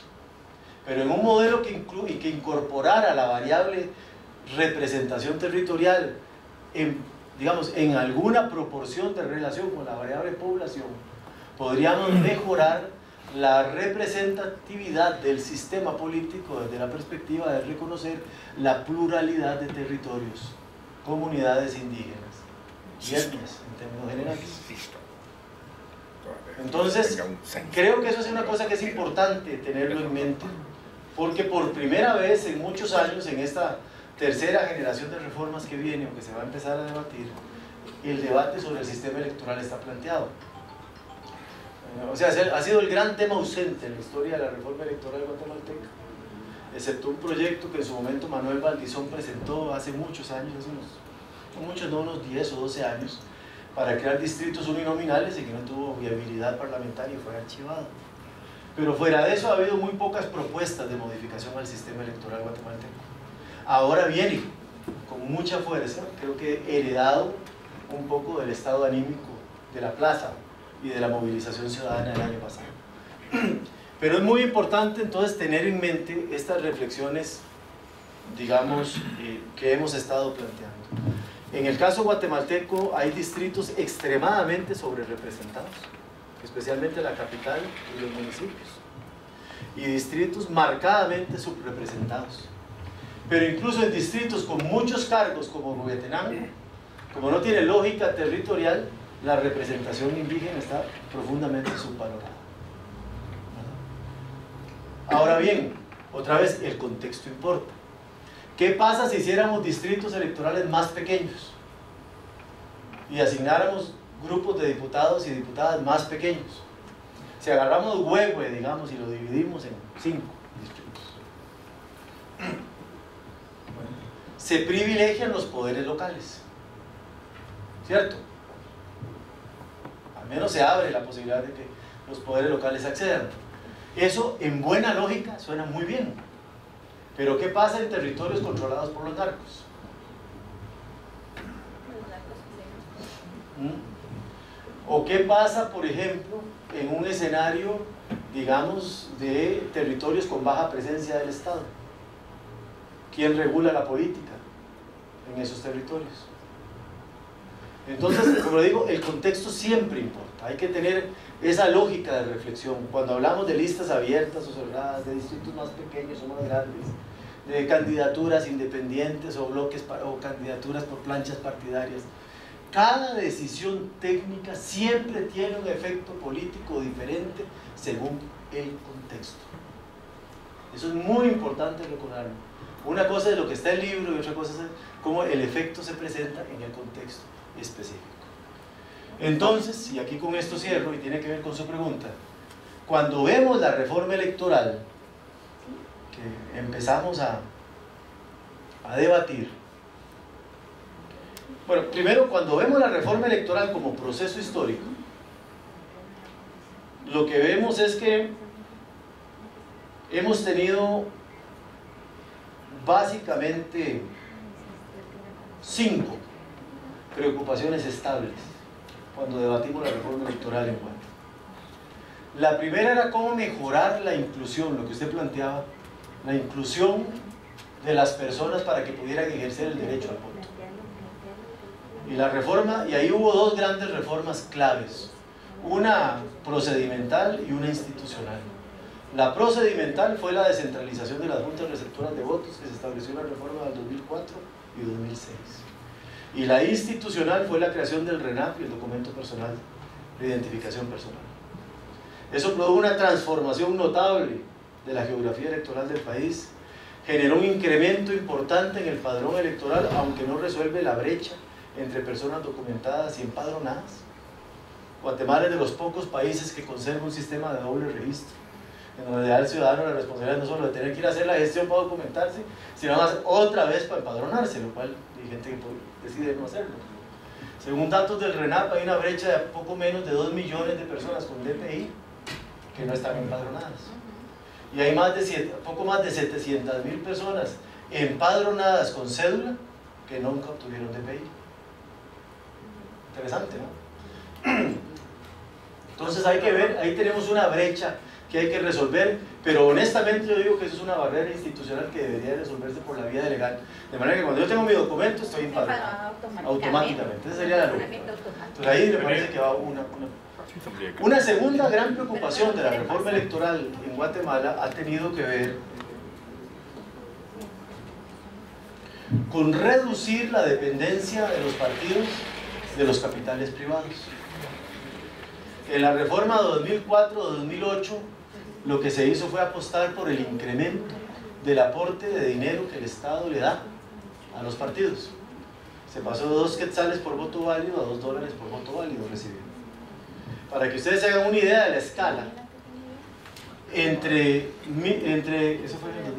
[SPEAKER 1] pero en un modelo que incorporara la variable representación territorial digamos, en alguna proporción de relación con la variable población, podríamos mejorar la representatividad del sistema político desde la perspectiva de reconocer la pluralidad de territorios, comunidades indígenas y etnias en términos generales. Entonces, creo que eso es una cosa que es importante tenerlo en mente, porque por primera vez en muchos años, en esta tercera generación de reformas que viene o que se va a empezar a debatir, el debate sobre el sistema electoral está planteado. O sea, ha sido el gran tema ausente en la historia de la reforma electoral guatemalteca, excepto un proyecto que en su momento Manuel Valdizón presentó hace muchos años, unos 10 o 12 años, para crear distritos uninominales y que no tuvo viabilidad parlamentaria y fue archivado. Pero fuera de eso ha habido muy pocas propuestas de modificación al sistema electoral guatemalteco. Ahora viene con mucha fuerza, creo que heredado un poco del estado anímico de la plaza y de la movilización ciudadana del año pasado. Pero es muy importante entonces tener en mente estas reflexiones, digamos, que hemos estado planteando. En el caso guatemalteco hay distritos extremadamente sobrerepresentados, especialmente la capital y los municipios, y distritos marcadamente subrepresentados. Pero incluso en distritos con muchos cargos como Huehuetenango, como no tiene lógica territorial, la representación indígena está profundamente subvalorada. Ahora bien, otra vez el contexto importa. ¿Qué pasa si hiciéramos distritos electorales más pequeños y asignáramos grupos de diputados y diputadas más pequeños? Si agarramos Huehue, digamos, y lo dividimos en 5 distritos, se privilegian los poderes locales, ¿cierto? Al menos se abre la posibilidad de que los poderes locales accedan. Eso, en buena lógica, suena muy bien. Pero ¿qué pasa en territorios controlados por los narcos? ¿O qué pasa, por ejemplo, en un escenario, digamos, de territorios con baja presencia del Estado? ¿Quién regula la política en esos territorios? Entonces, como digo, el contexto siempre importa. Hay que tener esa lógica de reflexión. Cuando hablamos de listas abiertas o cerradas, de distritos más pequeños o más grandes, de candidaturas independientes o bloques o candidaturas por planchas partidarias, cada decisión técnica siempre tiene un efecto político diferente según el contexto. Eso es muy importante recordarlo. Una cosa es lo que está en el libro y otra cosa es cómo el efecto se presenta en el contexto específico. Entonces, y aquí con esto cierro y tiene que ver con su pregunta, cuando vemos la reforma electoral que empezamos a debatir, bueno, primero, cuando vemos la reforma electoral como proceso histórico, lo que vemos es que hemos tenido básicamente 5 preocupaciones estables cuando debatimos la reforma electoral en Guatemala. La primera era cómo mejorar la inclusión, lo que usted planteaba, la inclusión de las personas para que pudieran ejercer el derecho al voto. Y la reforma, y ahí hubo 2 grandes reformas claves, una procedimental y una institucional. La procedimental fue la descentralización de las juntas receptoras de votos que se estableció en la reforma del 2004 y 2006. Y la institucional fue la creación del RENAP y el documento personal de identificación personal. Eso produjo una transformación notable de la geografía electoral del país, generó un incremento importante en el padrón electoral, aunque no resuelve la brecha entre personas documentadas y empadronadas. Guatemala es de los pocos países que conserva un sistema de doble registro, en donde da al ciudadano la responsabilidad no solo de tener que ir a hacer la gestión para documentarse, sino además otra vez para empadronarse, lo cual hay gente que decide no hacerlo. Según datos del RENAP, hay una brecha de poco menos de 2 millones de personas con DPI que no están empadronadas. Y hay poco más de 700.000 personas empadronadas con cédula que nunca obtuvieron DPI. Interesante, ¿no? Entonces hay que ver, ahí tenemos una brecha que hay que resolver, pero honestamente yo digo que eso es una barrera institucional que debería resolverse por la vía legal, de manera que cuando yo tengo mi documento estoy empadronado automáticamente. Esa sería la lógica. Entonces ahí me parece que va una segunda gran preocupación de la reforma electoral en Guatemala ha tenido que ver con reducir la dependencia de los partidos de los capitales privados. En la reforma 2004-2008 lo que se hizo fue apostar por el incremento del aporte de dinero que el Estado le da a los partidos. Se pasó de 2 quetzales por voto válido a $2 por voto válido recibido. Para que ustedes se hagan una idea de la escala, eso fue en el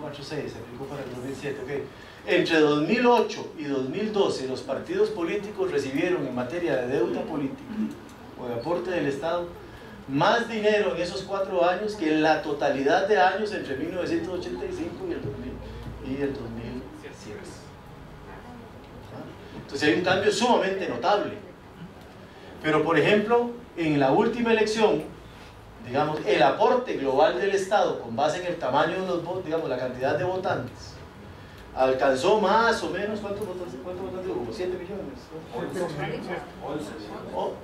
[SPEAKER 1] 2004-2006, se aplicó para el 2007, okay. Entre 2008 y 2012 los partidos políticos recibieron en materia de deuda política o de aporte del Estado más dinero en esos 4 años que en la totalidad de años entre 1985 y el 2007. Entonces hay un cambio sumamente notable. Pero por ejemplo, en la última elección, digamos, el aporte global del Estado con base en el tamaño de los votos, digamos, la cantidad de votantes, alcanzó más o menos, ¿cuántos votantes hubo? Como 7 millones.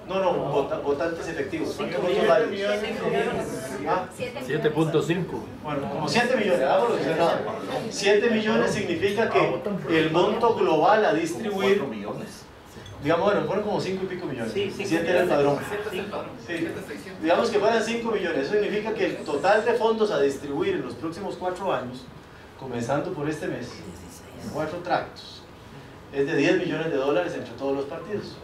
[SPEAKER 1] ¿no? Votantes efectivos. ¿Cuántos votos válidos?
[SPEAKER 3] 7.5.
[SPEAKER 1] Bueno, como 7 millones, hagámoslo que sea nada. 7 millones significa que el monto global a distribuir, digamos, bueno, fueron como 5 y pico millones. 7 era el padrón. Sí. Digamos que fueran 5 millones. Eso significa que el total de fondos a distribuir en los próximos 4 años, comenzando por este mes, en 4 tractos, es de $10 millones entre todos los partidos.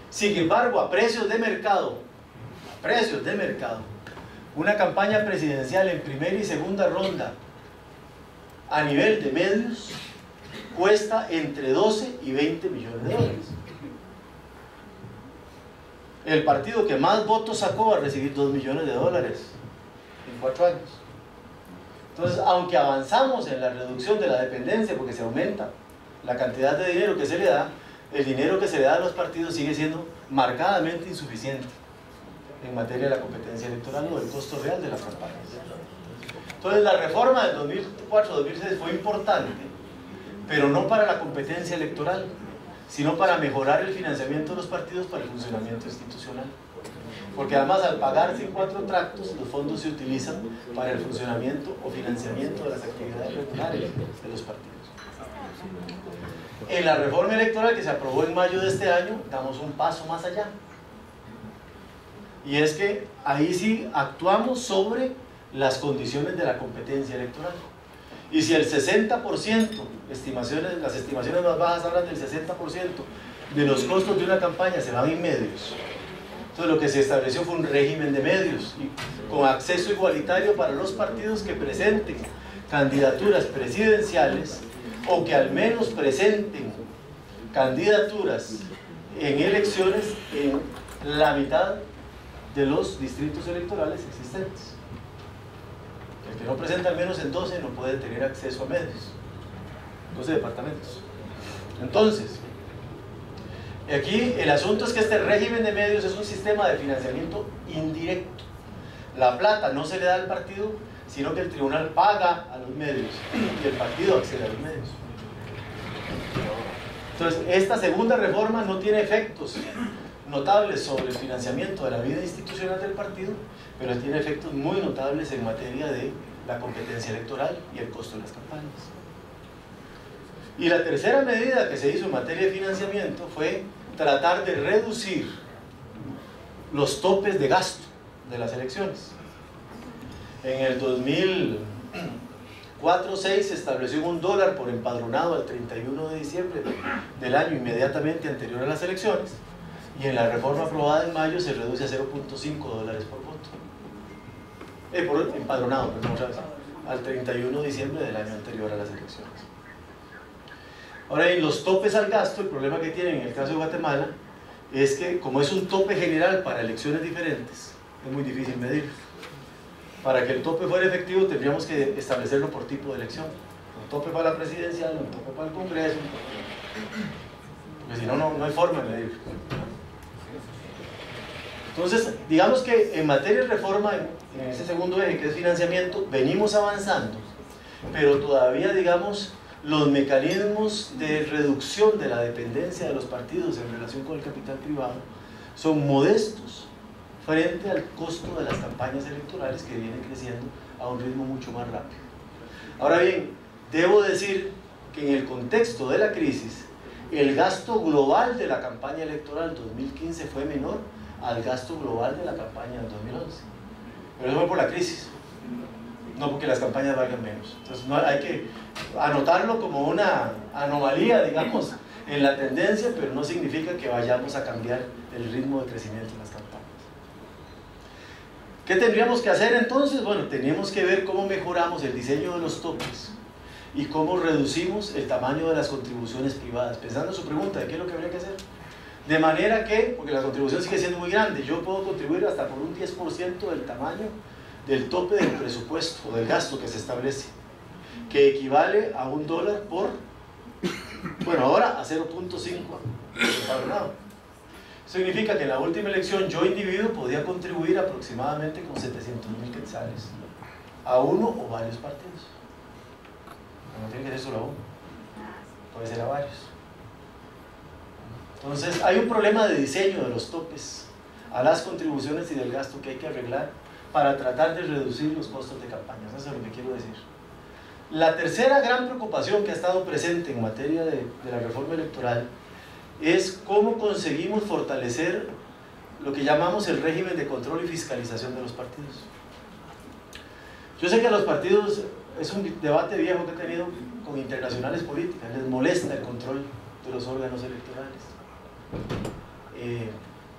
[SPEAKER 1] Sin embargo, a precios de mercado, una campaña presidencial en primera y segunda ronda a nivel de medios cuesta entre 12 y 20 millones de dólares. El partido que más votos sacó va a recibir $2 millones en 4 años. Entonces, aunque avanzamos en la reducción de la dependencia porque se aumenta la cantidad de dinero que se le da, el dinero que se le da a los partidos sigue siendo marcadamente insuficiente en materia de la competencia electoral o del costo real de las campañas. Entonces, la reforma del 2004-2006 fue importante, pero no para la competencia electoral, sino para mejorar el financiamiento de los partidos para el funcionamiento institucional. Porque además, al pagarse en 4 tractos, los fondos se utilizan para el funcionamiento o financiamiento de las actividades regulares de los partidos. En la reforma electoral que se aprobó en mayo de este año, damos un paso más allá. Y es que ahí sí actuamos sobre las condiciones de la competencia electoral. Y si el 60%, las estimaciones más bajas hablan del 60% de los costos de una campaña se van en medios. Entonces lo que se estableció fue un régimen de medios y con acceso igualitario para los partidos que presenten candidaturas presidenciales o que al menos presenten candidaturas en elecciones en la mitad de los distritos electorales existentes. El que no presenta al menos en 12 no puede tener acceso a medios, 12 departamentos. Entonces, aquí el asunto es que este régimen de medios es un sistema de financiamiento indirecto. La plata no se le da al partido, sino que el tribunal paga a los medios y el partido accede a los medios. Entonces, esta segunda reforma no tiene efectos notables sobre el financiamiento de la vida institucional del partido, pero tiene efectos muy notables en materia de la competencia electoral y el costo de las campañas. Y la tercera medida que se hizo en materia de financiamiento fue tratar de reducir los topes de gasto de las elecciones. En el 2004-06 se estableció $1 por empadronado al 31 de diciembre del año inmediatamente anterior a las elecciones, y en la reforma aprobada en mayo se reduce a $0.5 por voto. Por empadronado, perdón, al 31 de diciembre del año anterior a las elecciones. Ahora, en los topes al gasto, el problema que tienen en el caso de Guatemala es que, como es un tope general para elecciones diferentes, es muy difícil medir. Para que el tope fuera efectivo tendríamos que establecerlo por tipo de elección. Un tope para la presidencial, un tope para el Congreso, porque si no, no hay forma de medir. Entonces, digamos que en materia de reforma, en ese segundo eje que es financiamiento, venimos avanzando, pero todavía, digamos, los mecanismos de reducción de la dependencia de los partidos en relación con el capital privado son modestos frente al costo de las campañas electorales, que vienen creciendo a un ritmo mucho más rápido. Ahora bien, debo decir que en el contexto de la crisis, el gasto global de la campaña electoral 2015 fue menor al gasto global de la campaña del 2011. Pero eso fue por la crisis, no porque las campañas valgan menos. Entonces no, hay que anotarlo como una anomalía, digamos, en la tendencia, pero no significa que vayamos a cambiar el ritmo de crecimiento de las campañas. ¿Qué tendríamos que hacer entonces? Bueno, teníamos que ver cómo mejoramos el diseño de los topes y cómo reducimos el tamaño de las contribuciones privadas, pensando en su pregunta de qué es lo que habría que hacer. De manera que, porque la contribución sigue siendo muy grande, yo puedo contribuir hasta por un 10% del tamaño del tope del presupuesto o del gasto que se establece, que equivale a $1 por, bueno, ahora a 0.5 empadronado. Significa que en la última elección yo, individuo, podía contribuir aproximadamente con 700.000 quetzales a uno o varios partidos. No tiene que ser solo a uno, puede ser a varios. Entonces hay un problema de diseño de los topes a las contribuciones y del gasto que hay que arreglar para tratar de reducir los costos de campaña. Eso es lo que quiero decir. La tercera gran preocupación que ha estado presente en materia de la reforma electoral es cómo conseguimos fortalecer lo que llamamos el régimen de control y fiscalización de los partidos. Yo sé que a los partidos, es un debate viejo que he tenido con internacionales políticas, les molesta el control de los órganos electorales.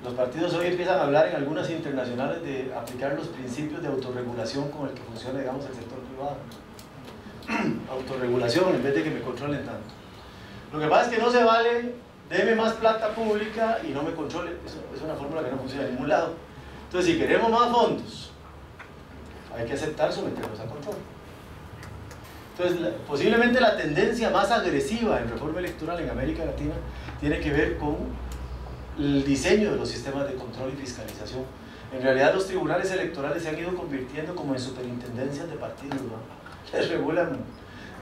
[SPEAKER 1] Los partidos hoy empiezan a hablar en algunas internacionales de aplicar los principios de autorregulación con el que funciona, digamos, el sector privado. Autorregulación en vez de que me controlen tanto. Lo que pasa es que no se vale, deme más plata pública y no me controle. Eso es una fórmula que no funciona en ningún lado. Entonces, si queremos más fondos, hay que aceptar someterlos a control. Entonces, posiblemente la tendencia más agresiva en reforma electoral en América Latina tiene que ver con el diseño de los sistemas de control y fiscalización. En realidad los tribunales electorales se han ido convirtiendo como en superintendencias de partidos, ¿no? Les regulan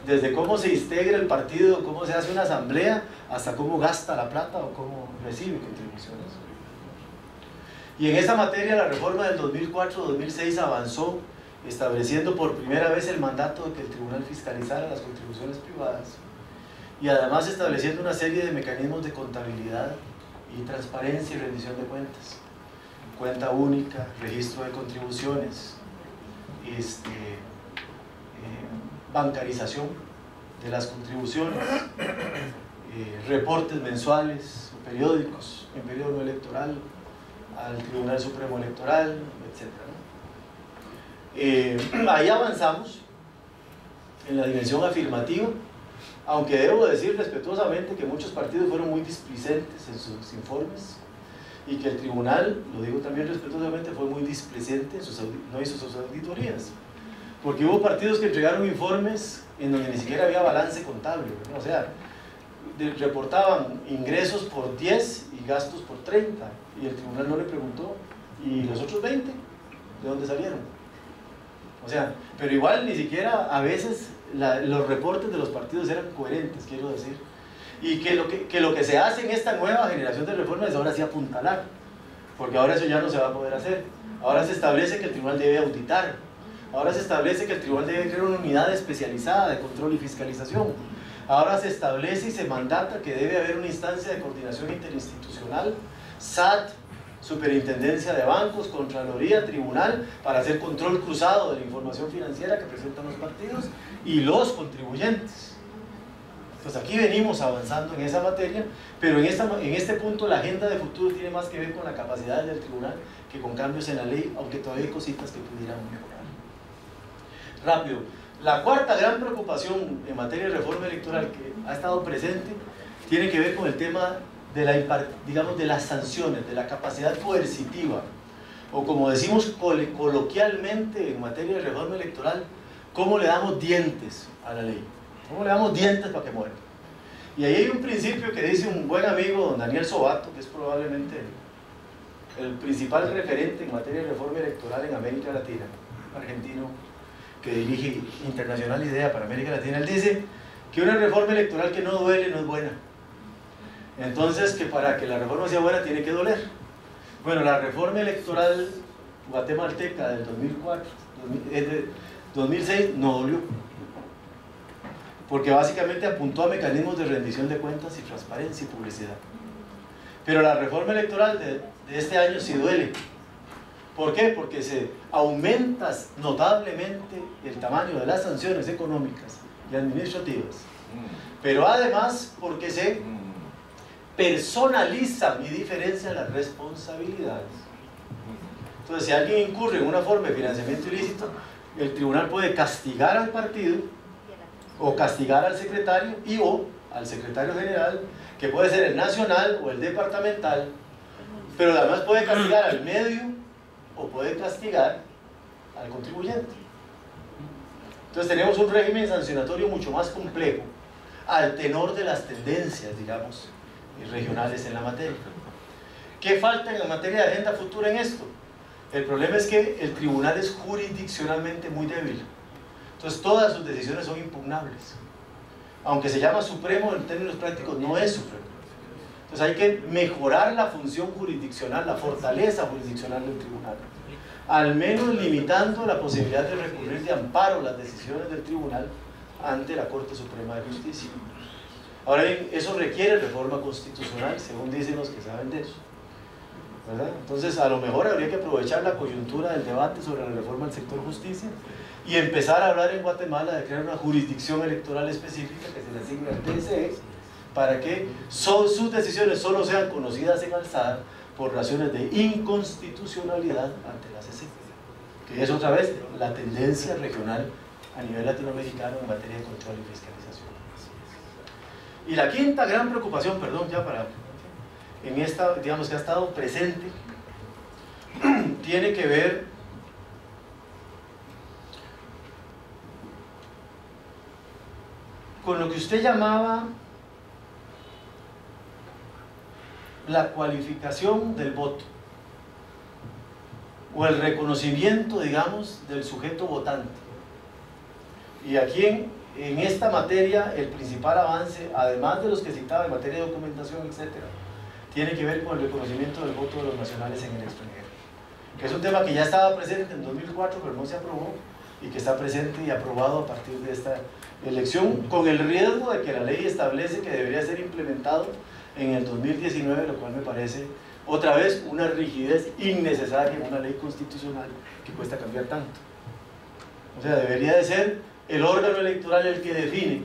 [SPEAKER 1] desde cómo se integra el partido, cómo se hace una asamblea, hasta cómo gasta la plata o cómo recibe contribuciones. Y en esa materia la reforma del 2004-2006 avanzó, estableciendo por primera vez el mandato de que el tribunal fiscalizara las contribuciones privadas y además estableciendo una serie de mecanismos de contabilidad y transparencia y rendición de cuentas, cuenta única, registro de contribuciones, bancarización de las contribuciones, reportes mensuales, periódicos en periodo electoral, al Tribunal Supremo Electoral, etc. Ahí avanzamos en la dimensión afirmativa, aunque debo decir respetuosamente que muchos partidos fueron muy displicentes en sus informes y que el tribunal, lo digo también respetuosamente, fue muy displicente, no hizo sus auditorías, porque hubo partidos que entregaron informes en donde ni siquiera había balance contable, ¿no? O sea, reportaban ingresos por 10 y gastos por 30, y el tribunal no le preguntó, ¿y los otros 20? ¿De dónde salieron? O sea, pero igual ni siquiera a veces los reportes de los partidos eran coherentes, quiero decir, y que lo que se hace en esta nueva generación de reformas es ahora sí apuntalar, porque ahora eso ya no se va a poder hacer. Ahora se establece que el tribunal debe auditar, ahora se establece que el tribunal debe crear una unidad especializada de control y fiscalización, ahora se establece y se mandata que debe haber una instancia de coordinación interinstitucional, SAT, Superintendencia de Bancos, Contraloría, Tribunal, para hacer control cruzado de la información financiera que presentan los partidos y los contribuyentes. Entonces aquí venimos avanzando en esa materia, pero en este punto la agenda de futuro tiene más que ver con la capacidad del tribunal que con cambios en la ley, aunque todavía hay cositas que pudieran mejorar. Rápido, la cuarta gran preocupación en materia de reforma electoral que ha estado presente tiene que ver con el tema de las sanciones, de la capacidad coercitiva, o como decimos coloquialmente en materia de reforma electoral, cómo le damos dientes a la ley, cómo le damos dientes para que muera. Y ahí hay un principio que dice un buen amigo, don Daniel Sobato, que es probablemente el principal referente en materia de reforma electoral en América Latina, argentino, que dirige Internacional Idea para América Latina. Él dice que una reforma electoral que no duele no es buena. Entonces, que para que la reforma sea buena tiene que doler. Bueno, la reforma electoral guatemalteca del 2006 no dolió, porque básicamente apuntó a mecanismos de rendición de cuentas y transparencia y publicidad. Pero la reforma electoral de este año sí duele. ¿Por qué? Porque se aumenta notablemente el tamaño de las sanciones económicas y administrativas, pero además porque se personalizan y diferencian las responsabilidades. Entonces, si alguien incurre en una forma de financiamiento ilícito, el tribunal puede castigar al partido o castigar al secretario o al secretario general, que puede ser el nacional o el departamental, pero además puede castigar al medio o puede castigar al contribuyente. Entonces tenemos un régimen sancionatorio mucho más complejo, al tenor de las tendencias, digamos, regionales en la materia. ¿Qué falta en la materia de agenda futura en esto? El problema es que el tribunal es jurisdiccionalmente muy débil, entonces todas sus decisiones son impugnables. Aunque se llama supremo, en términos prácticos no es supremo. Entonces hay que mejorar la función jurisdiccional, la fortaleza jurisdiccional del tribunal, al menos limitando la posibilidad de recurrir de amparo las decisiones del tribunal ante la Corte Suprema de Justicia. Ahora bien, eso requiere reforma constitucional, según dicen los que saben de eso, ¿verdad? Entonces, a lo mejor habría que aprovechar la coyuntura del debate sobre la reforma del sector justicia y empezar a hablar en Guatemala de crear una jurisdicción electoral específica que se le asigne al TSE para que sus decisiones solo sean conocidas en alzada por razones de inconstitucionalidad ante la CC, que es otra vez la tendencia regional a nivel latinoamericano en materia de control y fiscalización. Y la quinta gran preocupación, perdón, ya para en esta, digamos, que ha estado presente, tiene que ver con lo que usted llamaba la cualificación del voto o el reconocimiento, digamos, del sujeto votante. Y aquí en esta materia el principal avance, además de los que citaba en materia de documentación, etcétera, tiene que ver con el reconocimiento del voto de los nacionales en el extranjero, que es un tema que ya estaba presente en 2004 pero no se aprobó, y que está presente y aprobado a partir de esta elección, con el riesgo de que la ley establece que debería ser implementado en el 2019, lo cual me parece otra vez una rigidez innecesaria en una ley constitucional que cuesta cambiar tanto. O sea, debería de ser el órgano electoral el que define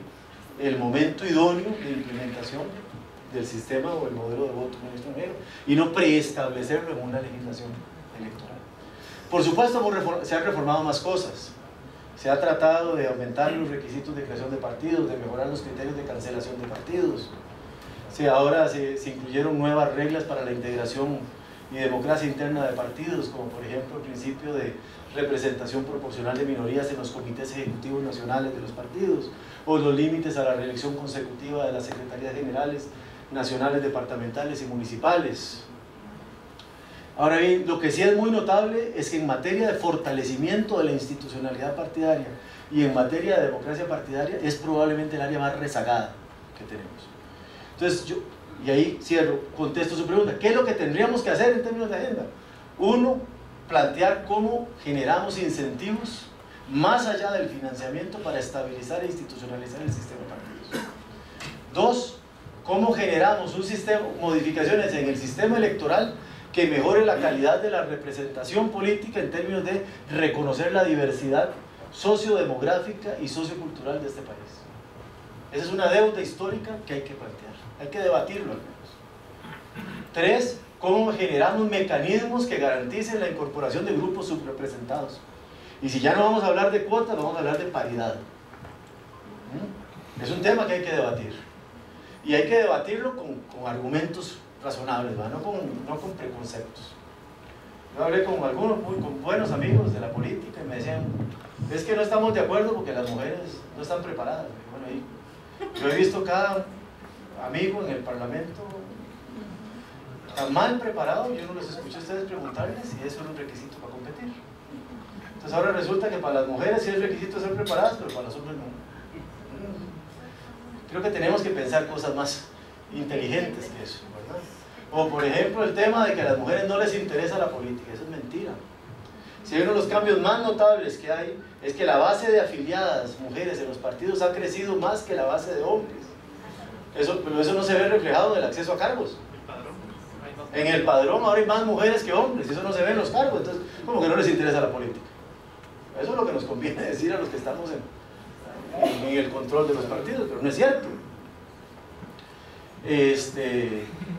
[SPEAKER 1] el momento idóneo de implementación del sistema o el modelo de voto y no preestablecerlo en una legislación electoral. Por supuesto, se han reformado más cosas. Se ha tratado de aumentar los requisitos de creación de partidos, de mejorar los criterios de cancelación de partidos. Ahora se incluyeron nuevas reglas para la integración y democracia interna de partidos, como por ejemplo el principio de representación proporcional de minorías en los comités ejecutivos nacionales de los partidos, o los límites a la reelección consecutiva de las secretarías generales nacionales, departamentales y municipales. Ahora bien, lo que sí es muy notable es que en materia de fortalecimiento de la institucionalidad partidaria y en materia de democracia partidaria es probablemente el área más rezagada que tenemos. Entonces y ahí cierro, contesto su pregunta, ¿qué es lo que tendríamos que hacer en términos de agenda? Uno, plantear cómo generamos incentivos más allá del financiamiento para estabilizar e institucionalizar el sistema de partidos. Dos, cómo generamos un sistema, modificaciones en el sistema electoral que mejore la calidad de la representación política en términos de reconocer la diversidad sociodemográfica y sociocultural de este país. Esa es una deuda histórica que hay que plantear, hay que debatirlo al menos. Tres, cómo generamos mecanismos que garanticen la incorporación de grupos subrepresentados. Y si ya no vamos a hablar de cuotas, vamos a hablar de paridad. Es un tema que hay que debatir. Y hay que debatirlo con argumentos razonables, ¿va? No con preconceptos. Yo hablé con algunos con buenos amigos de la política y me decían, es que no estamos de acuerdo porque las mujeres no están preparadas. Bueno, ahí, yo he visto cada amigo en el parlamento tan mal preparado, yo no los escuché a ustedes preguntarles si eso es un requisito para competir. Entonces ahora resulta que para las mujeres sí es requisito ser preparadas, pero para los hombres no. Creo que tenemos que pensar cosas más inteligentes que eso, ¿verdad? O por ejemplo el tema de que a las mujeres no les interesa la política, eso es mentira. Si uno de los cambios más notables que hay es que la base de afiliadas mujeres en los partidos ha crecido más que la base de hombres. Pero eso no se ve reflejado en el acceso a cargos. En el padrón ahora hay más mujeres que hombres, y eso no se ve en los cargos. Entonces, ¿cómo que no les interesa la política? Eso es lo que nos conviene decir a los que estamos en el control de los partidos, pero no es cierto.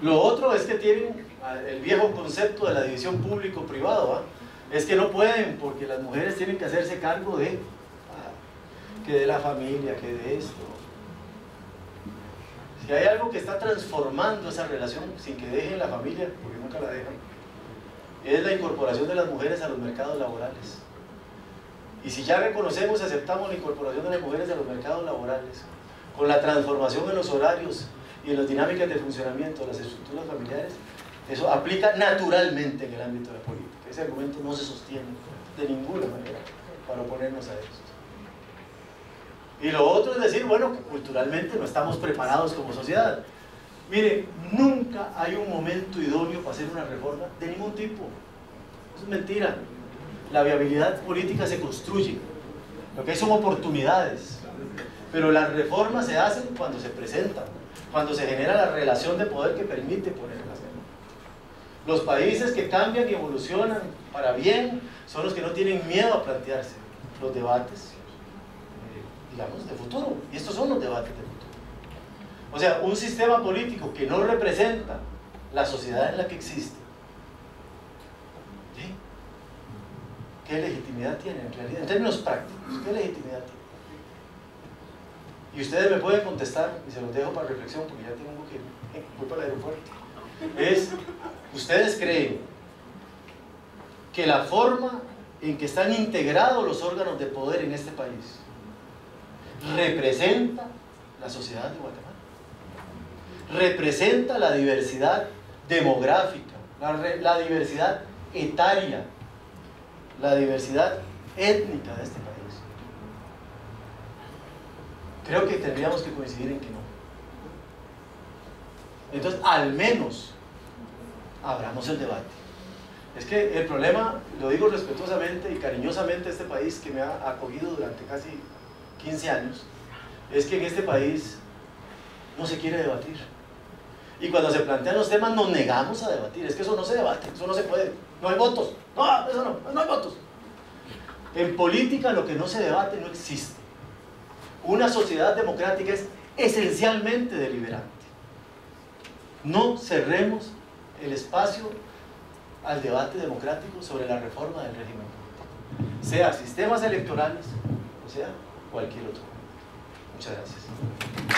[SPEAKER 1] Lo otro es que tienen el viejo concepto de la división público-privado, es que no pueden porque las mujeres tienen que hacerse cargo de que de la familia, que de esto. Si hay algo que está transformando esa relación sin que dejen la familia, porque nunca la dejan, es la incorporación de las mujeres a los mercados laborales. Y si ya reconocemos y aceptamos la incorporación de las mujeres a los mercados laborales, con la transformación en los horarios y en las dinámicas de funcionamiento de las estructuras familiares, eso aplica naturalmente en el ámbito de la política. Ese argumento no se sostiene de ninguna manera para oponernos a esto. Y lo otro es decir, bueno, que culturalmente no estamos preparados como sociedad. Mire, nunca hay un momento idóneo para hacer una reforma de ningún tipo. Eso es mentira. La viabilidad política se construye. Lo que hay son oportunidades. Pero las reformas se hacen cuando se presentan, cuando se genera la relación de poder que permite ponerlas. Los países que cambian y evolucionan para bien son los que no tienen miedo a plantearse los debates, digamos, de futuro. Y estos son los debates de futuro. O sea, un sistema político que no representa la sociedad en la que existe, ¿sí? ¿Qué legitimidad tiene en realidad? En términos prácticos, ¿qué legitimidad tiene? Y ustedes me pueden contestar, y se los dejo para reflexión porque ya tengo que ir para el aeropuerto. ¿Ustedes creen que la forma en que están integrados los órganos de poder en este país representa la sociedad de Guatemala? ¿Representa la diversidad demográfica, la diversidad etaria, la diversidad étnica de este país? Creo que tendríamos que coincidir en que no. Entonces, al menos abramos el debate. Es que el problema, lo digo respetuosamente y cariñosamente a este país que me ha acogido durante casi 15 años, es que en este país no se quiere debatir. Y cuando se plantean los temas nos negamos a debatir. Es que eso no se debate, eso no se puede. No hay votos. No, eso no hay votos. En política lo que no se debate no existe. Una sociedad democrática es esencialmente deliberante. No cerremos el espacio al debate democrático sobre la reforma del régimen político, sea sistemas electorales o sea cualquier otro. Muchas gracias.